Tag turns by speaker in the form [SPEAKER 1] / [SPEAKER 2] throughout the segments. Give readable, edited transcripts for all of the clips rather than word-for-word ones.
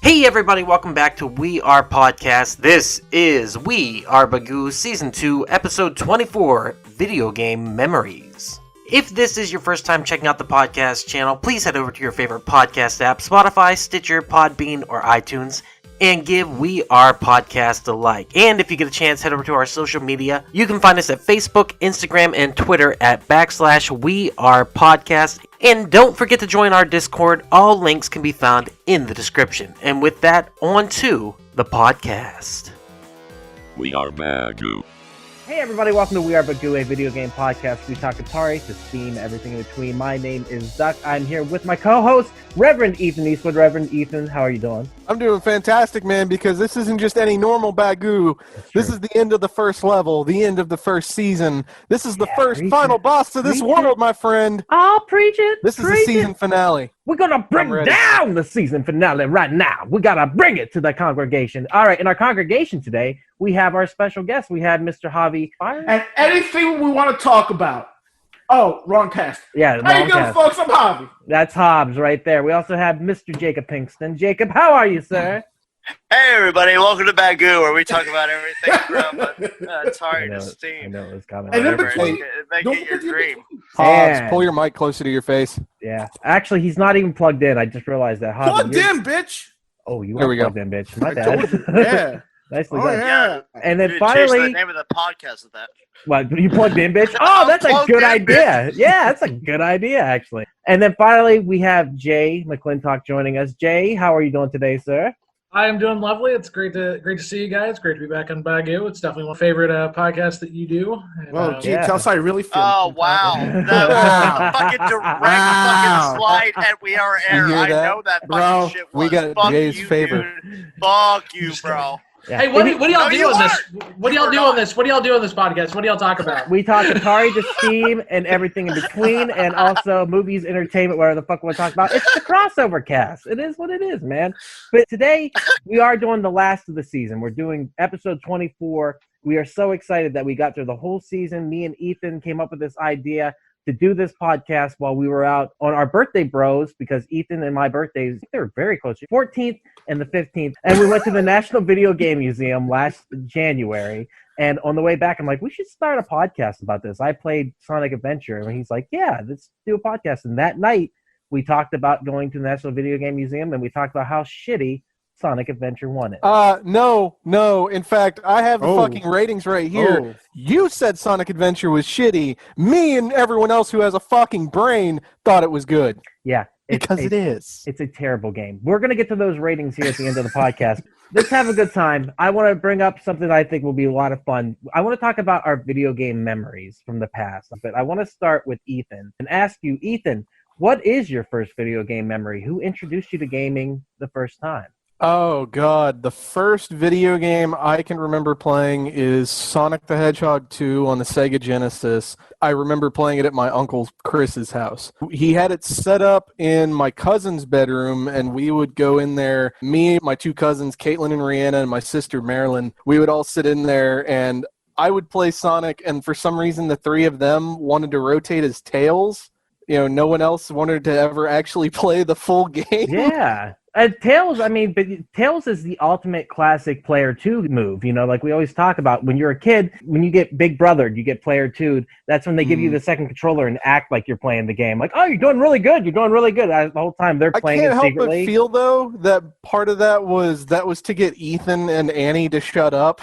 [SPEAKER 1] Hey everybody, welcome back to We Are Podcast. This is We Are Bagu Season 2, Episode 24, Video Game Memories. If this is your first time checking out the podcast channel, please head over to your favorite podcast app, Spotify, Stitcher, Podbean, or iTunes, and give We Are Podcast a like. And if you get a chance, head over to our social media. You can find us at Facebook, Instagram, and Twitter at /We Are Podcast. And don't forget to join our Discord. All links can be found in the description. And with that, on to the podcast.
[SPEAKER 2] We Are Bagu.
[SPEAKER 3] Hey everybody, welcome to We Are Bagu, a video game podcast. We talk Atari to Steam, everything in between. My name is Duck. I'm here with my co-host, Reverend Ethan Eastwood. Reverend Ethan, how are you doing?
[SPEAKER 4] I'm doing fantastic, man, because this isn't just any normal Bagu. This is the end of the first level, the end of the first season. This is the first final boss of this world, my friend.
[SPEAKER 3] I'll preach it.
[SPEAKER 4] This is the season finale.
[SPEAKER 3] We're going to bring down the season finale right now. We got to bring it to the congregation. All right, in our congregation today, we have our special guest. We have Mr. Javi.
[SPEAKER 5] And anything we want to talk about. Oh, wrong cast.
[SPEAKER 3] Yeah,
[SPEAKER 5] how you doing, folks? I'm Javi.
[SPEAKER 3] That's Hobbs right there. We also have Mr. Jacob Pinkston. Jacob, how are you, sir?
[SPEAKER 6] Hey, everybody. Welcome to Bagu, where we talk about everything from Atari to Steam.
[SPEAKER 3] I know it was coming.
[SPEAKER 5] And in between,
[SPEAKER 6] make it your dream.
[SPEAKER 4] Hobbs, pull your mic closer to your face.
[SPEAKER 3] Yeah. Actually, he's not even plugged in. I just realized that. Hobbs,
[SPEAKER 5] plugged in, bitch.
[SPEAKER 3] Oh, you
[SPEAKER 4] there
[SPEAKER 3] are
[SPEAKER 4] we go.
[SPEAKER 3] plugged in, bitch. My bad.
[SPEAKER 5] Yeah.
[SPEAKER 3] Nicely
[SPEAKER 5] done.
[SPEAKER 6] Yeah.
[SPEAKER 3] And then
[SPEAKER 6] Dude,
[SPEAKER 3] finally,
[SPEAKER 6] change the name of the podcast of that.
[SPEAKER 3] What, you plugged in, bitch? Oh, that's a good idea. Yeah, that's a good idea, actually. And then finally, we have Jay McClintock joining us. Jay, how are you doing today, sir?
[SPEAKER 7] I am doing lovely. It's great to see you guys. Great to be back on Bagu. It's definitely my favorite podcast that you do. And,
[SPEAKER 5] well, gee, tell us how you really feel.
[SPEAKER 6] Oh, wow. That was a fucking direct fucking slide, and we are air. I know that fucking shit was.
[SPEAKER 4] We got
[SPEAKER 6] Fuck
[SPEAKER 4] Jay's
[SPEAKER 6] you,
[SPEAKER 4] favor.
[SPEAKER 6] Dude. Fuck you, bro.
[SPEAKER 3] Yeah.
[SPEAKER 7] Hey, what do y'all do on this? What do y'all do on
[SPEAKER 6] not.
[SPEAKER 7] this? What do y'all do on this podcast? What do y'all talk about?
[SPEAKER 3] We talk Atari to Steam and everything in between, and also movies, entertainment, whatever the fuck we talk about. It's the crossover cast. It is what it is, man. But today, we are doing the last of the season. We're doing episode 24. We are so excited that we got through the whole season. Me and Ethan came up with this idea to do this podcast while we were out on our birthday bros, because Ethan and my birthdays, they were very close, 14th and the 15th. And we went to the National Video Game Museum last January. And on the way back, I'm like, we should start a podcast about this. I played Sonic Adventure. And he's like, yeah, let's do a podcast. And that night, we talked about going to the National Video Game Museum, and we talked about how shitty Sonic Adventure 1 is.
[SPEAKER 4] No. In fact, I have the fucking ratings right here. You said Sonic Adventure was shitty. Me and everyone else who has a fucking brain thought it was good.
[SPEAKER 3] Yeah.
[SPEAKER 4] Because it is.
[SPEAKER 3] It's a terrible game. We're going to get to those ratings here at the end of the podcast. Let's have a good time. I want to bring up something I think will be a lot of fun. I want to talk about our video game memories from the past. But I want to start with Ethan and ask you, Ethan, what is your first video game memory? Who introduced you to gaming the first time?
[SPEAKER 4] Oh, God. The first video game I can remember playing is Sonic the Hedgehog 2 on the Sega Genesis. I remember playing it at my uncle Chris's house. He had it set up in my cousin's bedroom, and we would go in there. Me, my two cousins, Caitlin and Rihanna, and my sister Marilyn, we would all sit in there, and I would play Sonic, and for some reason the three of them wanted to rotate as Tails. You know, no one else wanted to ever actually play the full game.
[SPEAKER 3] Yeah. Tails, but Tails is the ultimate classic player 2 move. You know, like we always talk about when you're a kid, when you get Big Brothered, you get player 2'd. That's when they give you the second controller and act like you're playing the game. Like, oh, you're doing really good. You're doing really good. The whole time they're playing it secretly.
[SPEAKER 4] I can't help but feel, though, that part of that was to get Ethan and Annie to shut up.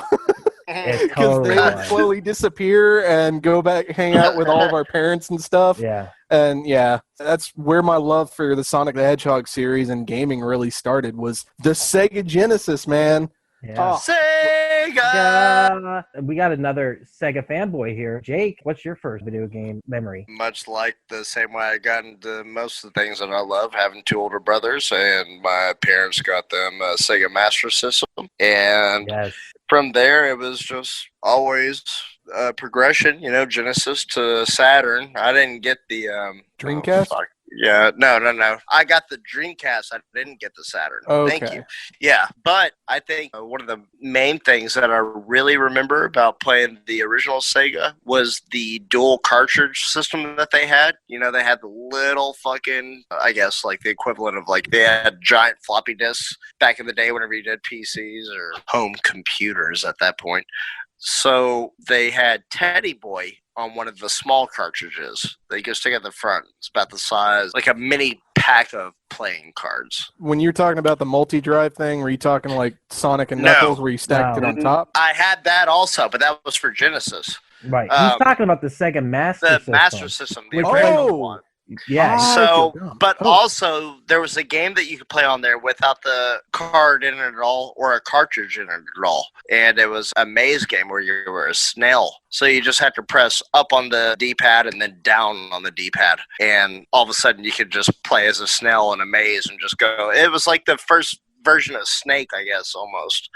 [SPEAKER 4] Because they would slowly disappear and go back, hang out with all of our parents and stuff.
[SPEAKER 3] Yeah.
[SPEAKER 4] And yeah, that's where my love for the Sonic the Hedgehog series and gaming really started, was the Sega Genesis, man.
[SPEAKER 3] Yeah.
[SPEAKER 6] Sega!
[SPEAKER 3] We got another Sega fanboy here. Jake, what's your first video game memory?
[SPEAKER 6] Much like the same way I got into most of the things that I love, having two older brothers, and my parents got them a Sega Master System. And from there, it was just always progression, you know, Genesis to Saturn. I didn't get the
[SPEAKER 4] Dreamcast?
[SPEAKER 6] Yeah, no. I got the Dreamcast. I didn't get the Saturn.
[SPEAKER 4] Okay.
[SPEAKER 6] Thank you. Yeah, but I think one of the main things that I really remember about playing the original Sega was the dual cartridge system that they had. You know, they had the little fucking, I guess, like the equivalent of like they had giant floppy disks back in the day whenever you did PCs or home computers at that point. So they had Teddy Boy on one of the small cartridges that you can stick at the front. It's about the size, like a mini pack of playing cards.
[SPEAKER 4] When you're talking about the multi-drive thing, were you talking like Sonic and Knuckles where you stacked it on top?
[SPEAKER 6] I had that also, but that was for Genesis.
[SPEAKER 3] Right. He's talking about the Sega Master System.
[SPEAKER 6] The Master System. The
[SPEAKER 3] Which
[SPEAKER 6] original one.
[SPEAKER 3] Yeah.
[SPEAKER 6] Also, there was a game that you could play on there without the card in it at all or a cartridge in it at all. And it was a maze game where you were a snail. So you just had to press up on the D-pad and then down on the D-pad. And all of a sudden you could just play as a snail in a maze and just go. It was like the first version of Snake, I guess, almost.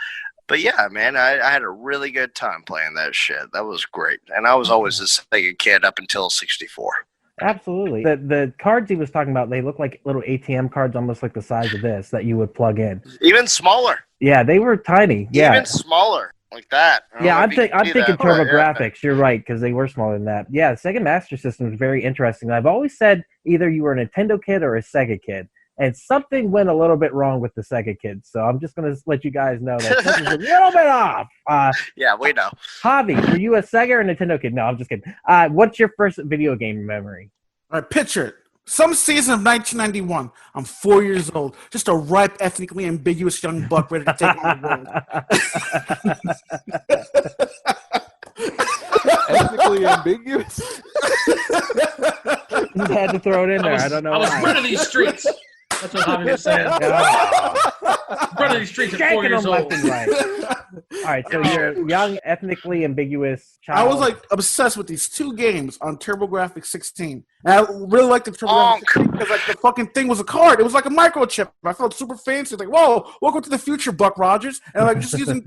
[SPEAKER 6] But yeah, man, I had a really good time playing that shit. That was great. And I was always a Sega kid up until 64.
[SPEAKER 3] Absolutely. The cards he was talking about, they look like little ATM cards, almost like the size of this, that you would plug in.
[SPEAKER 6] Even smaller.
[SPEAKER 3] Yeah, they were tiny. Yeah.
[SPEAKER 6] Even smaller, like that.
[SPEAKER 3] Yeah, I'm thinking TurboGrafx. You're right, because they were smaller than that. Yeah, the Sega Master System is very interesting. I've always said either you were a Nintendo kid or a Sega kid. And something went a little bit wrong with the Sega kids. So I'm just going to let you guys know that something's a little bit off.
[SPEAKER 6] Yeah, we know.
[SPEAKER 3] Javi, were you a Sega or a Nintendo kid? No, I'm just kidding. What's your first video game memory?
[SPEAKER 5] All right, picture it. Some season of 1991. I'm 4 years old. Just a ripe, ethnically ambiguous young buck ready to take on the world.
[SPEAKER 4] Ethnically ambiguous?
[SPEAKER 3] Just had to throw it in there. I don't know
[SPEAKER 7] I was
[SPEAKER 3] why.
[SPEAKER 7] running these streets. That's what Javi was saying. Running these streets at 4 years old.
[SPEAKER 3] Right. All right, so you're a young, ethnically ambiguous child.
[SPEAKER 5] I was like obsessed with these two games on TurboGrafx 16. And I really liked the TurboGrafx 16 because like the fucking thing was a card. It was like a microchip. I felt super fancy. Like, whoa, welcome to the future, Buck Rogers. And like just using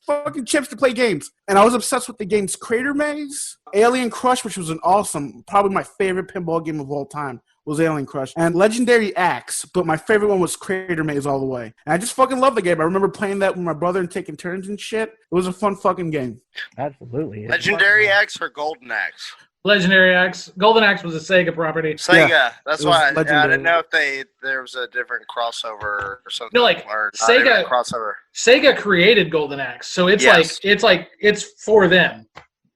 [SPEAKER 5] fucking chips to play games. And I was obsessed with the games Crater Maze, Alien Crush, which was an awesome, probably my favorite pinball game of all time, was Alien Crush, and Legendary Axe, but my favorite one was Crater Maze all the way. And I just fucking love the game. I remember playing that with my brother and taking turns and shit. It was a fun fucking game.
[SPEAKER 3] Absolutely.
[SPEAKER 6] Legendary Axe or Golden Axe?
[SPEAKER 7] Legendary Axe. Golden Axe was a Sega property.
[SPEAKER 6] Sega.
[SPEAKER 5] Yeah,
[SPEAKER 6] that's why I didn't know if there was a different crossover or something.
[SPEAKER 7] No, like
[SPEAKER 6] or
[SPEAKER 7] Sega
[SPEAKER 6] crossover.
[SPEAKER 7] Sega created Golden Axe, so it's it's for them.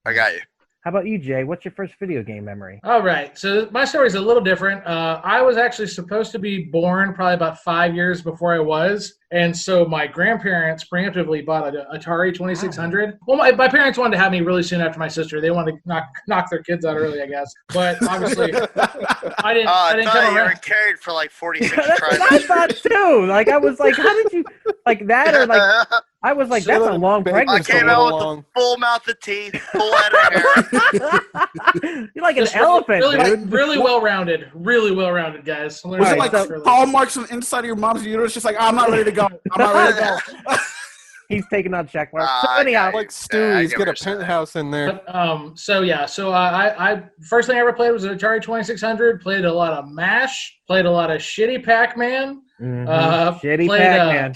[SPEAKER 6] I got you.
[SPEAKER 3] How about you, Jay? What's your first video game memory?
[SPEAKER 7] All right. So my story is a little different. I was actually supposed to be born probably about 5 years before I was. And so my grandparents preemptively bought an Atari 2600. Well, my parents wanted to have me really soon after my sister. They wanted to knock their kids out early, I guess. But obviously, I didn't
[SPEAKER 6] thought
[SPEAKER 7] come
[SPEAKER 6] you
[SPEAKER 7] around.
[SPEAKER 6] were carried for like 46
[SPEAKER 3] That's
[SPEAKER 6] tries.
[SPEAKER 3] what I thought too. Like I was like, how did you like that? Or like I was like, that's a long
[SPEAKER 6] I
[SPEAKER 3] pregnancy.
[SPEAKER 6] came out with a full mouth of teeth, full head of hair.
[SPEAKER 3] You're like an
[SPEAKER 7] Just
[SPEAKER 3] elephant, dude.
[SPEAKER 7] Really well-rounded. Really well-rounded, guys.
[SPEAKER 5] Was it like paw marks on the inside of your mom's uterus? Just like, I'm not ready to go. I'm not ready to go.
[SPEAKER 3] He's taking out check marks. So anyhow,
[SPEAKER 4] like Stu, he's got a penthouse in there.
[SPEAKER 7] So I first thing I ever played was an Atari 2600. Played a lot of MASH. Played a lot of shitty Pac-Man.
[SPEAKER 3] Shitty Pac-Man.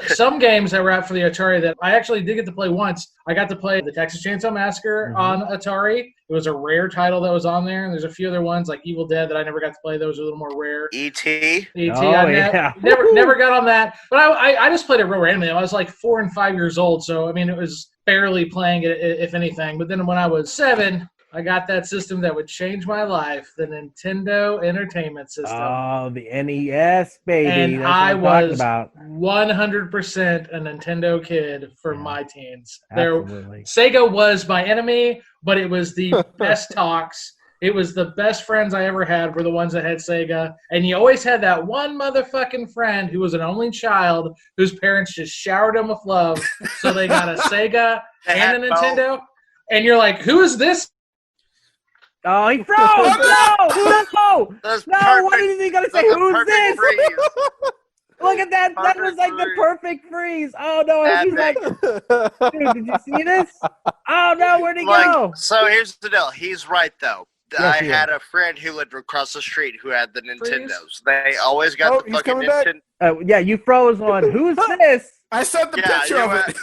[SPEAKER 7] Some games that were out for the Atari that I actually did get to play once. I got to play the Texas Chainsaw Massacre on Atari. It was a rare title that was on there, and there's a few other ones like Evil Dead that I never got to play. Those are a little more rare.
[SPEAKER 6] E.T.
[SPEAKER 3] Yeah.
[SPEAKER 7] Never got on that. But I just played it real randomly. I was like 4 and 5 years old, so I mean it was barely playing it if anything. But then when I was 7, I got that system that would change my life, the Nintendo Entertainment System.
[SPEAKER 3] Oh, the NES, baby.
[SPEAKER 7] And
[SPEAKER 3] that's
[SPEAKER 7] I
[SPEAKER 3] what I'm
[SPEAKER 7] was
[SPEAKER 3] talking
[SPEAKER 7] 100% a Nintendo kid for my teens.
[SPEAKER 3] Absolutely.
[SPEAKER 7] Sega was my enemy, but it was the best talks. It was the best friends I ever had were the ones that had Sega. And you always had that one motherfucking friend who was an only child whose parents just showered him with love. So they got a Sega and a Nintendo. And you're like, who is this?
[SPEAKER 3] Oh, he froze! No! What did he gotta say? Who's this? Look at that! That was like the perfect freeze. Oh no! He's like, dude, did you see this? Oh no! Where'd he go?
[SPEAKER 6] So here's the deal. He's right though. I had a friend who lived across the street who had the Nintendos. They always got the fucking Nintendo.
[SPEAKER 3] Yeah, you froze on. Who's this?
[SPEAKER 5] I sent the picture of it.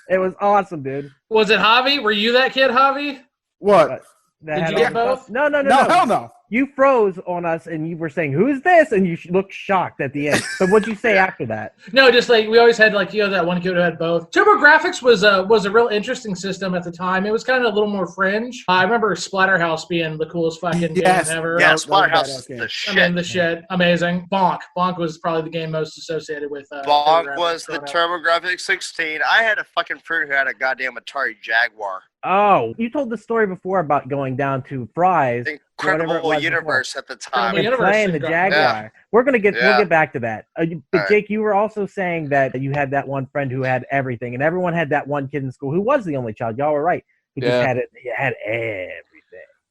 [SPEAKER 3] It was awesome, dude.
[SPEAKER 7] Was it Javi? Were you that kid, Javi?
[SPEAKER 5] What?
[SPEAKER 7] Did you get both?
[SPEAKER 3] No,
[SPEAKER 5] hell no.
[SPEAKER 3] You froze on us, and you were saying, "Who's this?" And you looked shocked at the end. But what'd you say after that?
[SPEAKER 7] No, just like we always had, like that one kid who had both. TurboGrafx was a real interesting system at the time. It was kind of a little more fringe. I remember Splatterhouse being the coolest fucking game ever.
[SPEAKER 6] Yeah, Splatterhouse is the shit.
[SPEAKER 7] I mean, the shit, amazing. Bonk was probably the game most associated with.
[SPEAKER 6] Bonk was the TurboGrafx 16. I had a fucking friend who had a goddamn Atari Jaguar.
[SPEAKER 3] Oh, you told the story before about going down to Fry's.
[SPEAKER 6] Incredible Universe at the time.
[SPEAKER 3] Playing the Jaguar. Yeah. We'll get back to that. But Jake, you were also saying that you had that one friend who had everything, and everyone had that one kid in school who was the only child. Y'all were right. Who just had it. He had everything.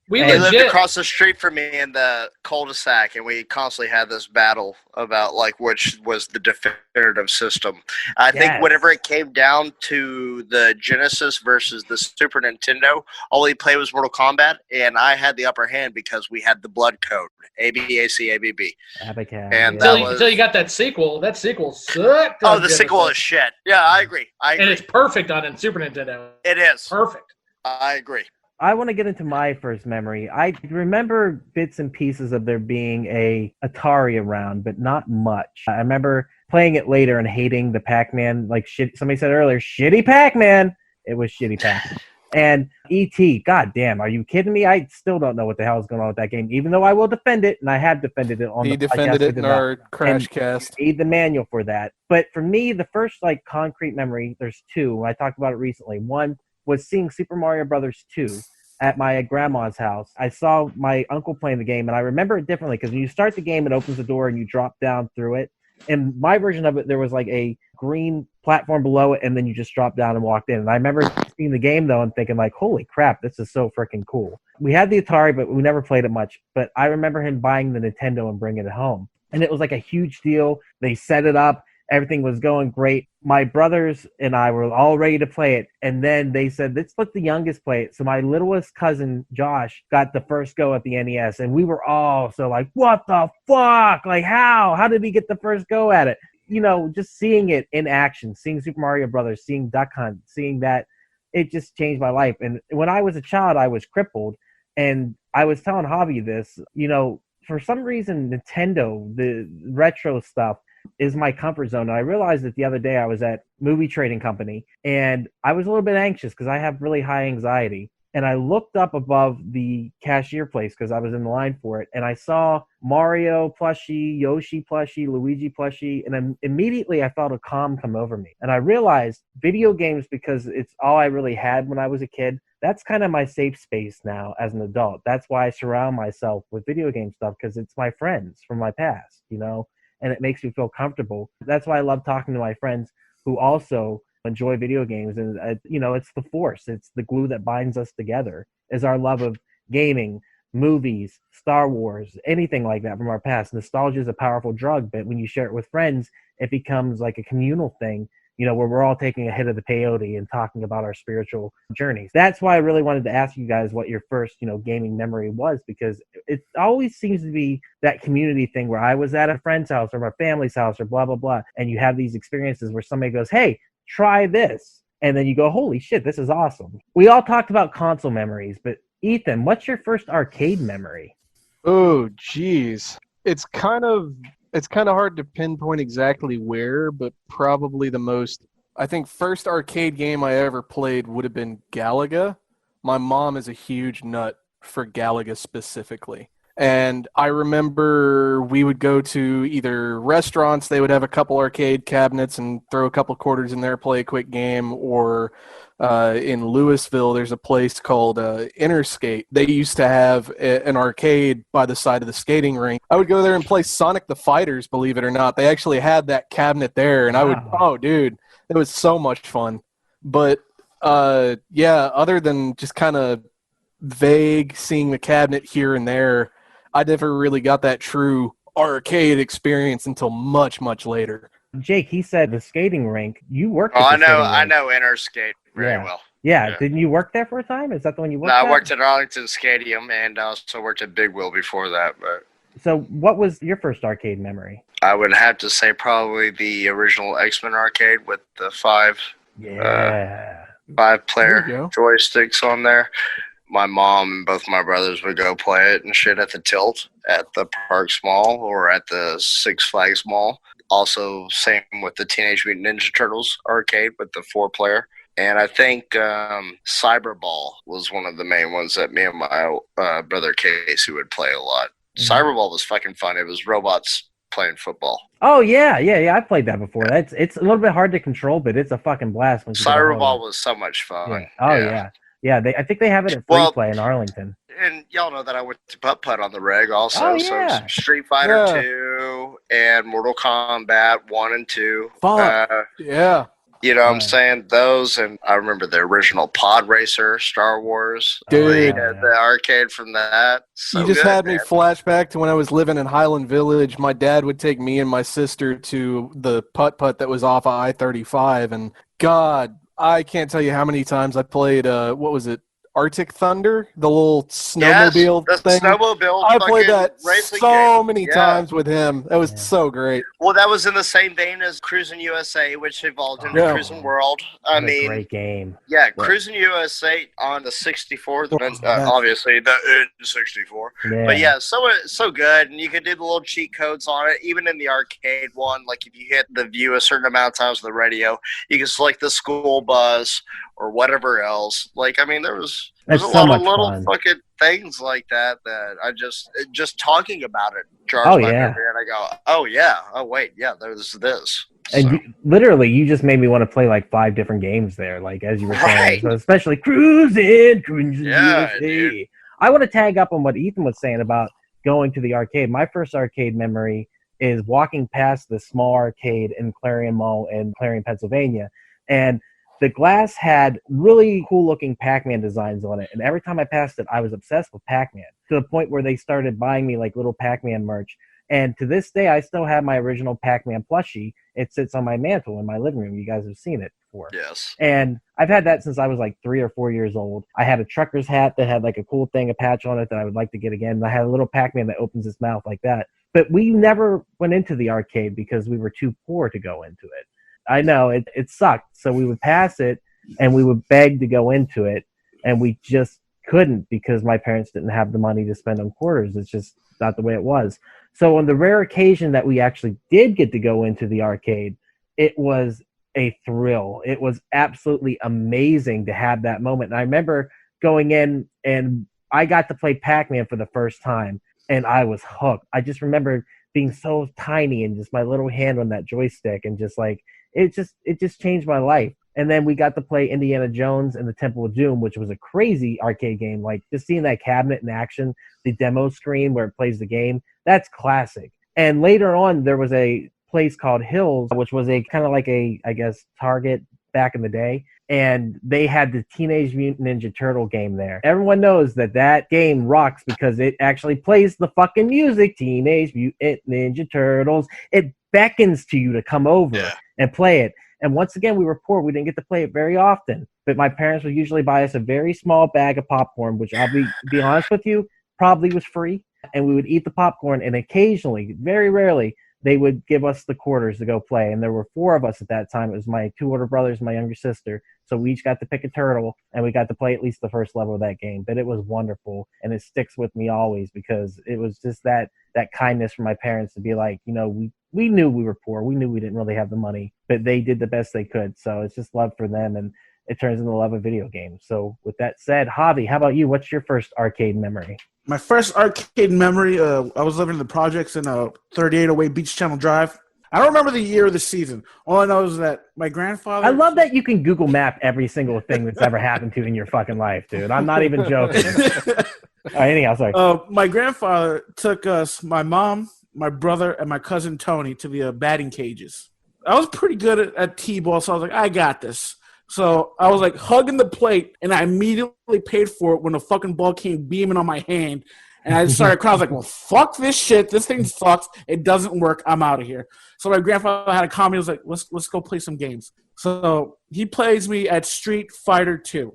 [SPEAKER 6] He lived across the street from me in the cul-de-sac, and we constantly had this battle about like which was the definitive system. I think whenever it came down to the Genesis versus the Super Nintendo, all he played was Mortal Kombat, and I had the upper hand because we had the blood code ABAC ABB. And
[SPEAKER 7] until you got that sequel. That sequel sucked.
[SPEAKER 6] Oh, the sequel is shit. Yeah, I agree.
[SPEAKER 7] And it's perfect on Super Nintendo.
[SPEAKER 6] It is
[SPEAKER 7] perfect.
[SPEAKER 6] I agree.
[SPEAKER 3] I want to get into my first memory. I remember bits and pieces of there being a Atari around, but not much. I remember playing it later and hating the Pac-Man, like shit. Somebody said earlier, shitty Pac-Man. It was shitty Pac-Man. And E.T., god damn, are you kidding me? I still don't know what the hell is going on with that game, even though I will defend it, and I have defended it on the podcast.
[SPEAKER 4] He defended it in our Crash Cast.
[SPEAKER 3] Need the manual for that. But for me, the first like concrete memory, there's two. I talked about it recently. One was seeing Super Mario Brothers 2 at my grandma's house. I saw my uncle playing the game, and I remember it differently because when you start the game, it opens the door and you drop down through it. In my version of it, there was like a green platform below it, and then you just dropped down and walked in. And I remember seeing the game, though, and thinking like, holy crap, this is so freaking cool. We had the Atari, but we never played it much. But I remember him buying the Nintendo and bringing it home. And it was like a huge deal. They set it up. Everything was going great. My brothers and I were all ready to play it. And then they said, let's let the youngest play it. So my littlest cousin, Josh, got the first go at the NES. And we were all so like, what the fuck? Like, how? How did he get the first go at it? You know, just seeing it in action, seeing Super Mario Brothers, seeing Duck Hunt, seeing that, it just changed my life. And when I was a child, I was crippled. And I was telling Javi this, you know, for some reason, Nintendo, the retro stuff, is my comfort zone. And I realized that the other day I was at movie trading company and I was a little bit anxious because I have really high anxiety. And I looked up above the cashier place because I was in the line for it. And I saw Mario plushie, Yoshi plushie, Luigi plushie. And then immediately I felt a calm come over me. And I realized video games, because it's all I really had when I was a kid, that's kind of my safe space now as an adult. That's why I surround myself with video game stuff, because it's my friends from my past, you know? And it makes me feel comfortable. That's why I love talking to my friends who also enjoy video games. And, you know, it's the force. It's the glue that binds us together, is our love of gaming, movies, Star Wars, anything like that from our past. Nostalgia is a powerful drug, but when you share it with friends, it becomes like a communal thing, you know, where we're all taking a hit of the peyote and talking about our spiritual journeys. That's why I really wanted to ask you guys what your first, you know, gaming memory was, because it always seems to be that community thing where I was at a friend's house or my family's house or blah, blah, blah. And you have these experiences where somebody goes, hey, try this. And then you go, holy shit, this is awesome. We all talked about console memories, but Ethan, what's your first arcade memory?
[SPEAKER 4] Oh, geez. It's kind of hard to pinpoint exactly where, but probably the most, I think, first arcade game I ever played would have been Galaga. My mom is a huge nut for Galaga specifically. And I remember we would go to either restaurants, they would have a couple arcade cabinets and throw a couple quarters in there, play a quick game, or in Louisville, there's a place called Interskate. They used to have an arcade by the side of the skating rink. I would go there and play Sonic the Fighters, believe it or not. They actually had that cabinet there, and I would, oh, dude, it was so much fun. But, yeah, other than just kind of vague seeing the cabinet here and there, I never really got that true arcade experience until much, much later.
[SPEAKER 3] Jake, he said the skating rink. You worked.
[SPEAKER 6] Oh, I know Interscape very well.
[SPEAKER 3] Yeah, didn't you work there for a time? Is that the one you worked at?
[SPEAKER 6] No, I worked at Arlington Stadium and also worked at Big Wheel before that. But
[SPEAKER 3] so what was your first arcade memory?
[SPEAKER 6] I would have to say probably the original X-Men arcade with the five player joysticks on there. My mom and both my brothers would go play it and shit at the Tilt at the Parks Mall or at the Six Flags Mall. Also, same with the Teenage Mutant Ninja Turtles arcade with the 4-player. And I think Cyberball was one of the main ones that me and my brother Casey would play a lot. Cyberball was fucking fun. It was robots playing football.
[SPEAKER 3] Oh yeah. I played that before. It's a little bit hard to control, but it's a fucking blast.
[SPEAKER 6] Cyberball was so much fun.
[SPEAKER 3] Yeah. Oh yeah. I think they have it at Free Play in Arlington.
[SPEAKER 6] And y'all know that I went to putt on the reg also.
[SPEAKER 3] Oh, yeah.
[SPEAKER 6] So Street Fighter 2 and Mortal Kombat 1 and 2.
[SPEAKER 4] Fun.
[SPEAKER 6] You know what I'm saying? Those, and I remember the original Pod Racer, Star Wars.
[SPEAKER 4] Dude.
[SPEAKER 6] The arcade from that. So
[SPEAKER 4] you just had me flashback to when I was living in Highland Village. My dad would take me and my sister to the putt-putt that was off of I-35, and God, I can't tell you how many times I played, what was it, Arctic Thunder, the little snowmobile thing.
[SPEAKER 6] Snowmobile.
[SPEAKER 4] I played that so many times with him. That was so great.
[SPEAKER 6] Well, that was in the same vein as Cruisin' USA, which evolved into Cruisin' World. I mean,
[SPEAKER 3] great game.
[SPEAKER 6] Yeah, Cruisin' USA on the 64, obviously the N64. But yeah, so good, and you could do the little cheat codes on it. Even in the arcade one, like if you hit the view a certain amount of times on the radio, you can select the school bus or whatever else. Like, I mean, there's a lot of little fucking things like that I just talking about it jars my memory, and I go, oh wait, there's this.
[SPEAKER 3] And you just made me want to play like 5 different games there, like as you were saying, so especially cruising USA. Dude. I want to tag up on what Ethan was saying about going to the arcade. My first arcade memory is walking past the small arcade in Clarion Mall in Clarion, Pennsylvania, and the glass had really cool-looking Pac-Man designs on it, and every time I passed it, I was obsessed with Pac-Man, to the point where they started buying me like little Pac-Man merch. And to this day, I still have my original Pac-Man plushie. It sits on my mantle in my living room. You guys have seen it before.
[SPEAKER 6] Yes.
[SPEAKER 3] And I've had that since I was like 3 or 4 years old. I had a trucker's hat that had like a cool thing, a patch on it that I would like to get again. And I had a little Pac-Man that opens his mouth like that. But we never went into the arcade because we were too poor to go into it. I know, it sucked. So we would pass it, and we would beg to go into it, and we just couldn't because my parents didn't have the money to spend on quarters. It's just not the way it was. So on the rare occasion that we actually did get to go into the arcade, it was a thrill. It was absolutely amazing to have that moment. And I remember going in, and I got to play Pac-Man for the first time, and I was hooked. I just remember being so tiny and just my little hand on that joystick, and just like, it just changed my life. And then we got to play Indiana Jones and the Temple of Doom, which was a crazy arcade game. Like, just seeing that cabinet in action, the demo screen where it plays the game, that's classic. And later on, there was a place called Hills, which was a kind of like a, I guess, Target back in the day. And they had the Teenage Mutant Ninja Turtle game there. Everyone knows that game rocks because it actually plays the fucking music. Teenage Mutant Ninja Turtles. It beckons to you to come over and play it. And once again, we were poor. We didn't get to play it very often. But my parents would usually buy us a very small bag of popcorn, which I'll be honest with you, probably was free. And we would eat the popcorn, and occasionally, very rarely, they would give us the quarters to go play. And there were 4 of us at that time. It was my 2 older brothers and my younger sister. So we each got to pick a turtle, and we got to play at least the first level of that game. But it was wonderful, and it sticks with me always because it was just that kindness from my parents to be like, you know, we knew we were poor. We knew we didn't really have the money, but they did the best they could. So it's just love for them, and it turns into love of video games. So with that said, Javi, how about you? What's your first arcade memory?
[SPEAKER 5] My first arcade memory, I was living in the projects in 3808 Beach Channel Drive. I don't remember the year or the season. All I know is that my grandfather...
[SPEAKER 3] I love that you can Google Map every single thing that's ever happened to you in your fucking life, dude. I'm not even joking. All right, anyhow, sorry.
[SPEAKER 5] My grandfather took us, my mom, my brother, and my cousin Tony to the batting cages. I was pretty good at T-ball, so I was like, I got this. So I was like hugging the plate, and I immediately paid for it when the fucking ball came beaming on my hand. And I just started crying. I was like, well, fuck this shit. This thing sucks. It doesn't work. I'm out of here. So my grandfather had a comment. He was like, let's go play some games. So he plays me at Street Fighter 2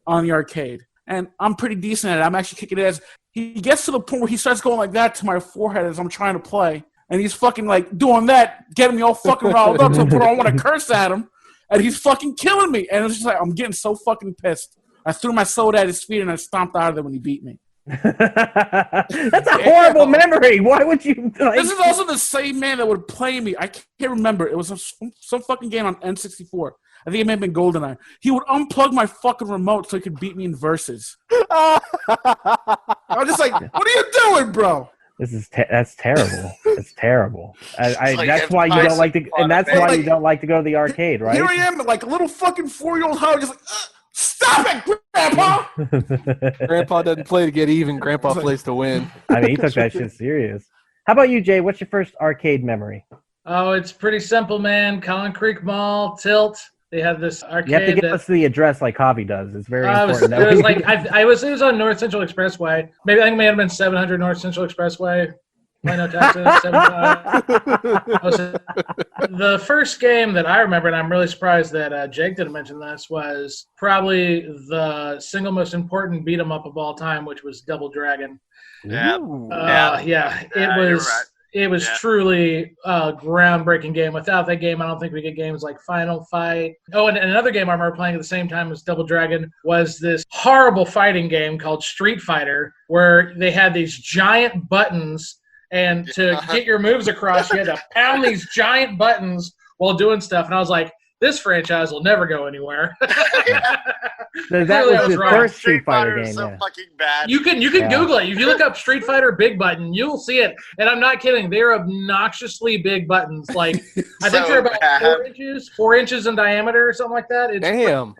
[SPEAKER 5] on the arcade. And I'm pretty decent at it. I'm actually kicking ass. He gets to the point where he starts going like that to my forehead as I'm trying to play. And he's fucking like doing that, getting me all fucking riled up to the point where I want to curse at him. And he's fucking killing me. And it's just like, I'm getting so fucking pissed. I threw my soda at his feet and I stomped out of there when he beat me.
[SPEAKER 3] That's a horrible memory. Why would you?
[SPEAKER 5] This is also the same man that would play me. I can't remember. It was some fucking game on N64. I think it may have been GoldenEye. He would unplug my fucking remote so he could beat me in verses. I was just like, "What are you doing, bro?"
[SPEAKER 3] That's terrible. That's terrible. That's why you don't like to, and that's why you don't like to go to the arcade, right?
[SPEAKER 5] Here I am, like a little fucking 4-year-old Howard, just like, stop it, Grandpa!
[SPEAKER 4] Grandpa doesn't play to get even. Grandpa plays to win.
[SPEAKER 3] I mean, he took that shit serious. How about you, Jay? What's your first arcade memory?
[SPEAKER 7] Oh, it's pretty simple, man. Collin Creek Mall, Tilt. They have this arcade.
[SPEAKER 3] You have to give us the address like Javi does. It's very important.
[SPEAKER 7] It was on North Central Expressway. Maybe I think it may have been 700 North Central Expressway. Plano, Texas. The first game that I remember, and I'm really surprised that Jake didn't mention this, was probably the single most important beat 'em up of all time, which was Double Dragon. It was truly a groundbreaking game. Without that game, I don't think we get games like Final Fight. Oh, and another game I remember playing at the same time as Double Dragon was this horrible fighting game called Street Fighter, where they had these giant buttons, and to get your moves across, you had to pound these giant buttons while doing stuff. And I was like, this franchise will never go anywhere.
[SPEAKER 3] That was the first Street Fighter game.
[SPEAKER 6] So fucking bad.
[SPEAKER 7] You can Google it. If you look up Street Fighter Big Button, you'll see it. And I'm not kidding. They're obnoxiously big buttons. Like I think they're about 4 inches in diameter or something like that. It's
[SPEAKER 4] damn.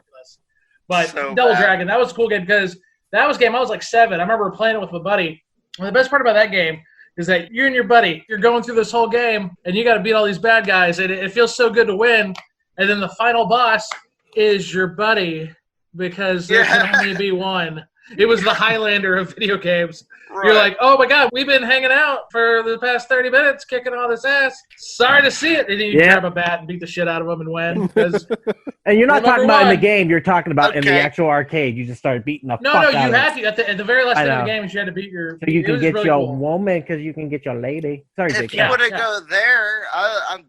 [SPEAKER 7] But Double Dragon, that was a cool game because that was a game I was like 7. I remember playing it with my buddy. And the best part about that game is that you and your buddy, you're going through this whole game, and you got to beat all these bad guys, and it feels so good to win. And then the final boss is your buddy because there can only be one. It was the Highlander of video games. Right. You're like, oh my God, we've been hanging out for the past 30 minutes, kicking all this ass. Sorry to see it. And then you grab a bat and beat the shit out of them and win.
[SPEAKER 3] And you're not talking about in the game. You're talking about in the actual arcade. You just started beating the fuck out of it.
[SPEAKER 7] No, you had to. At the very last thing of the game, you had to beat your...
[SPEAKER 3] So you can get your woman because you can get your lady. Sorry,
[SPEAKER 6] If you want to go there,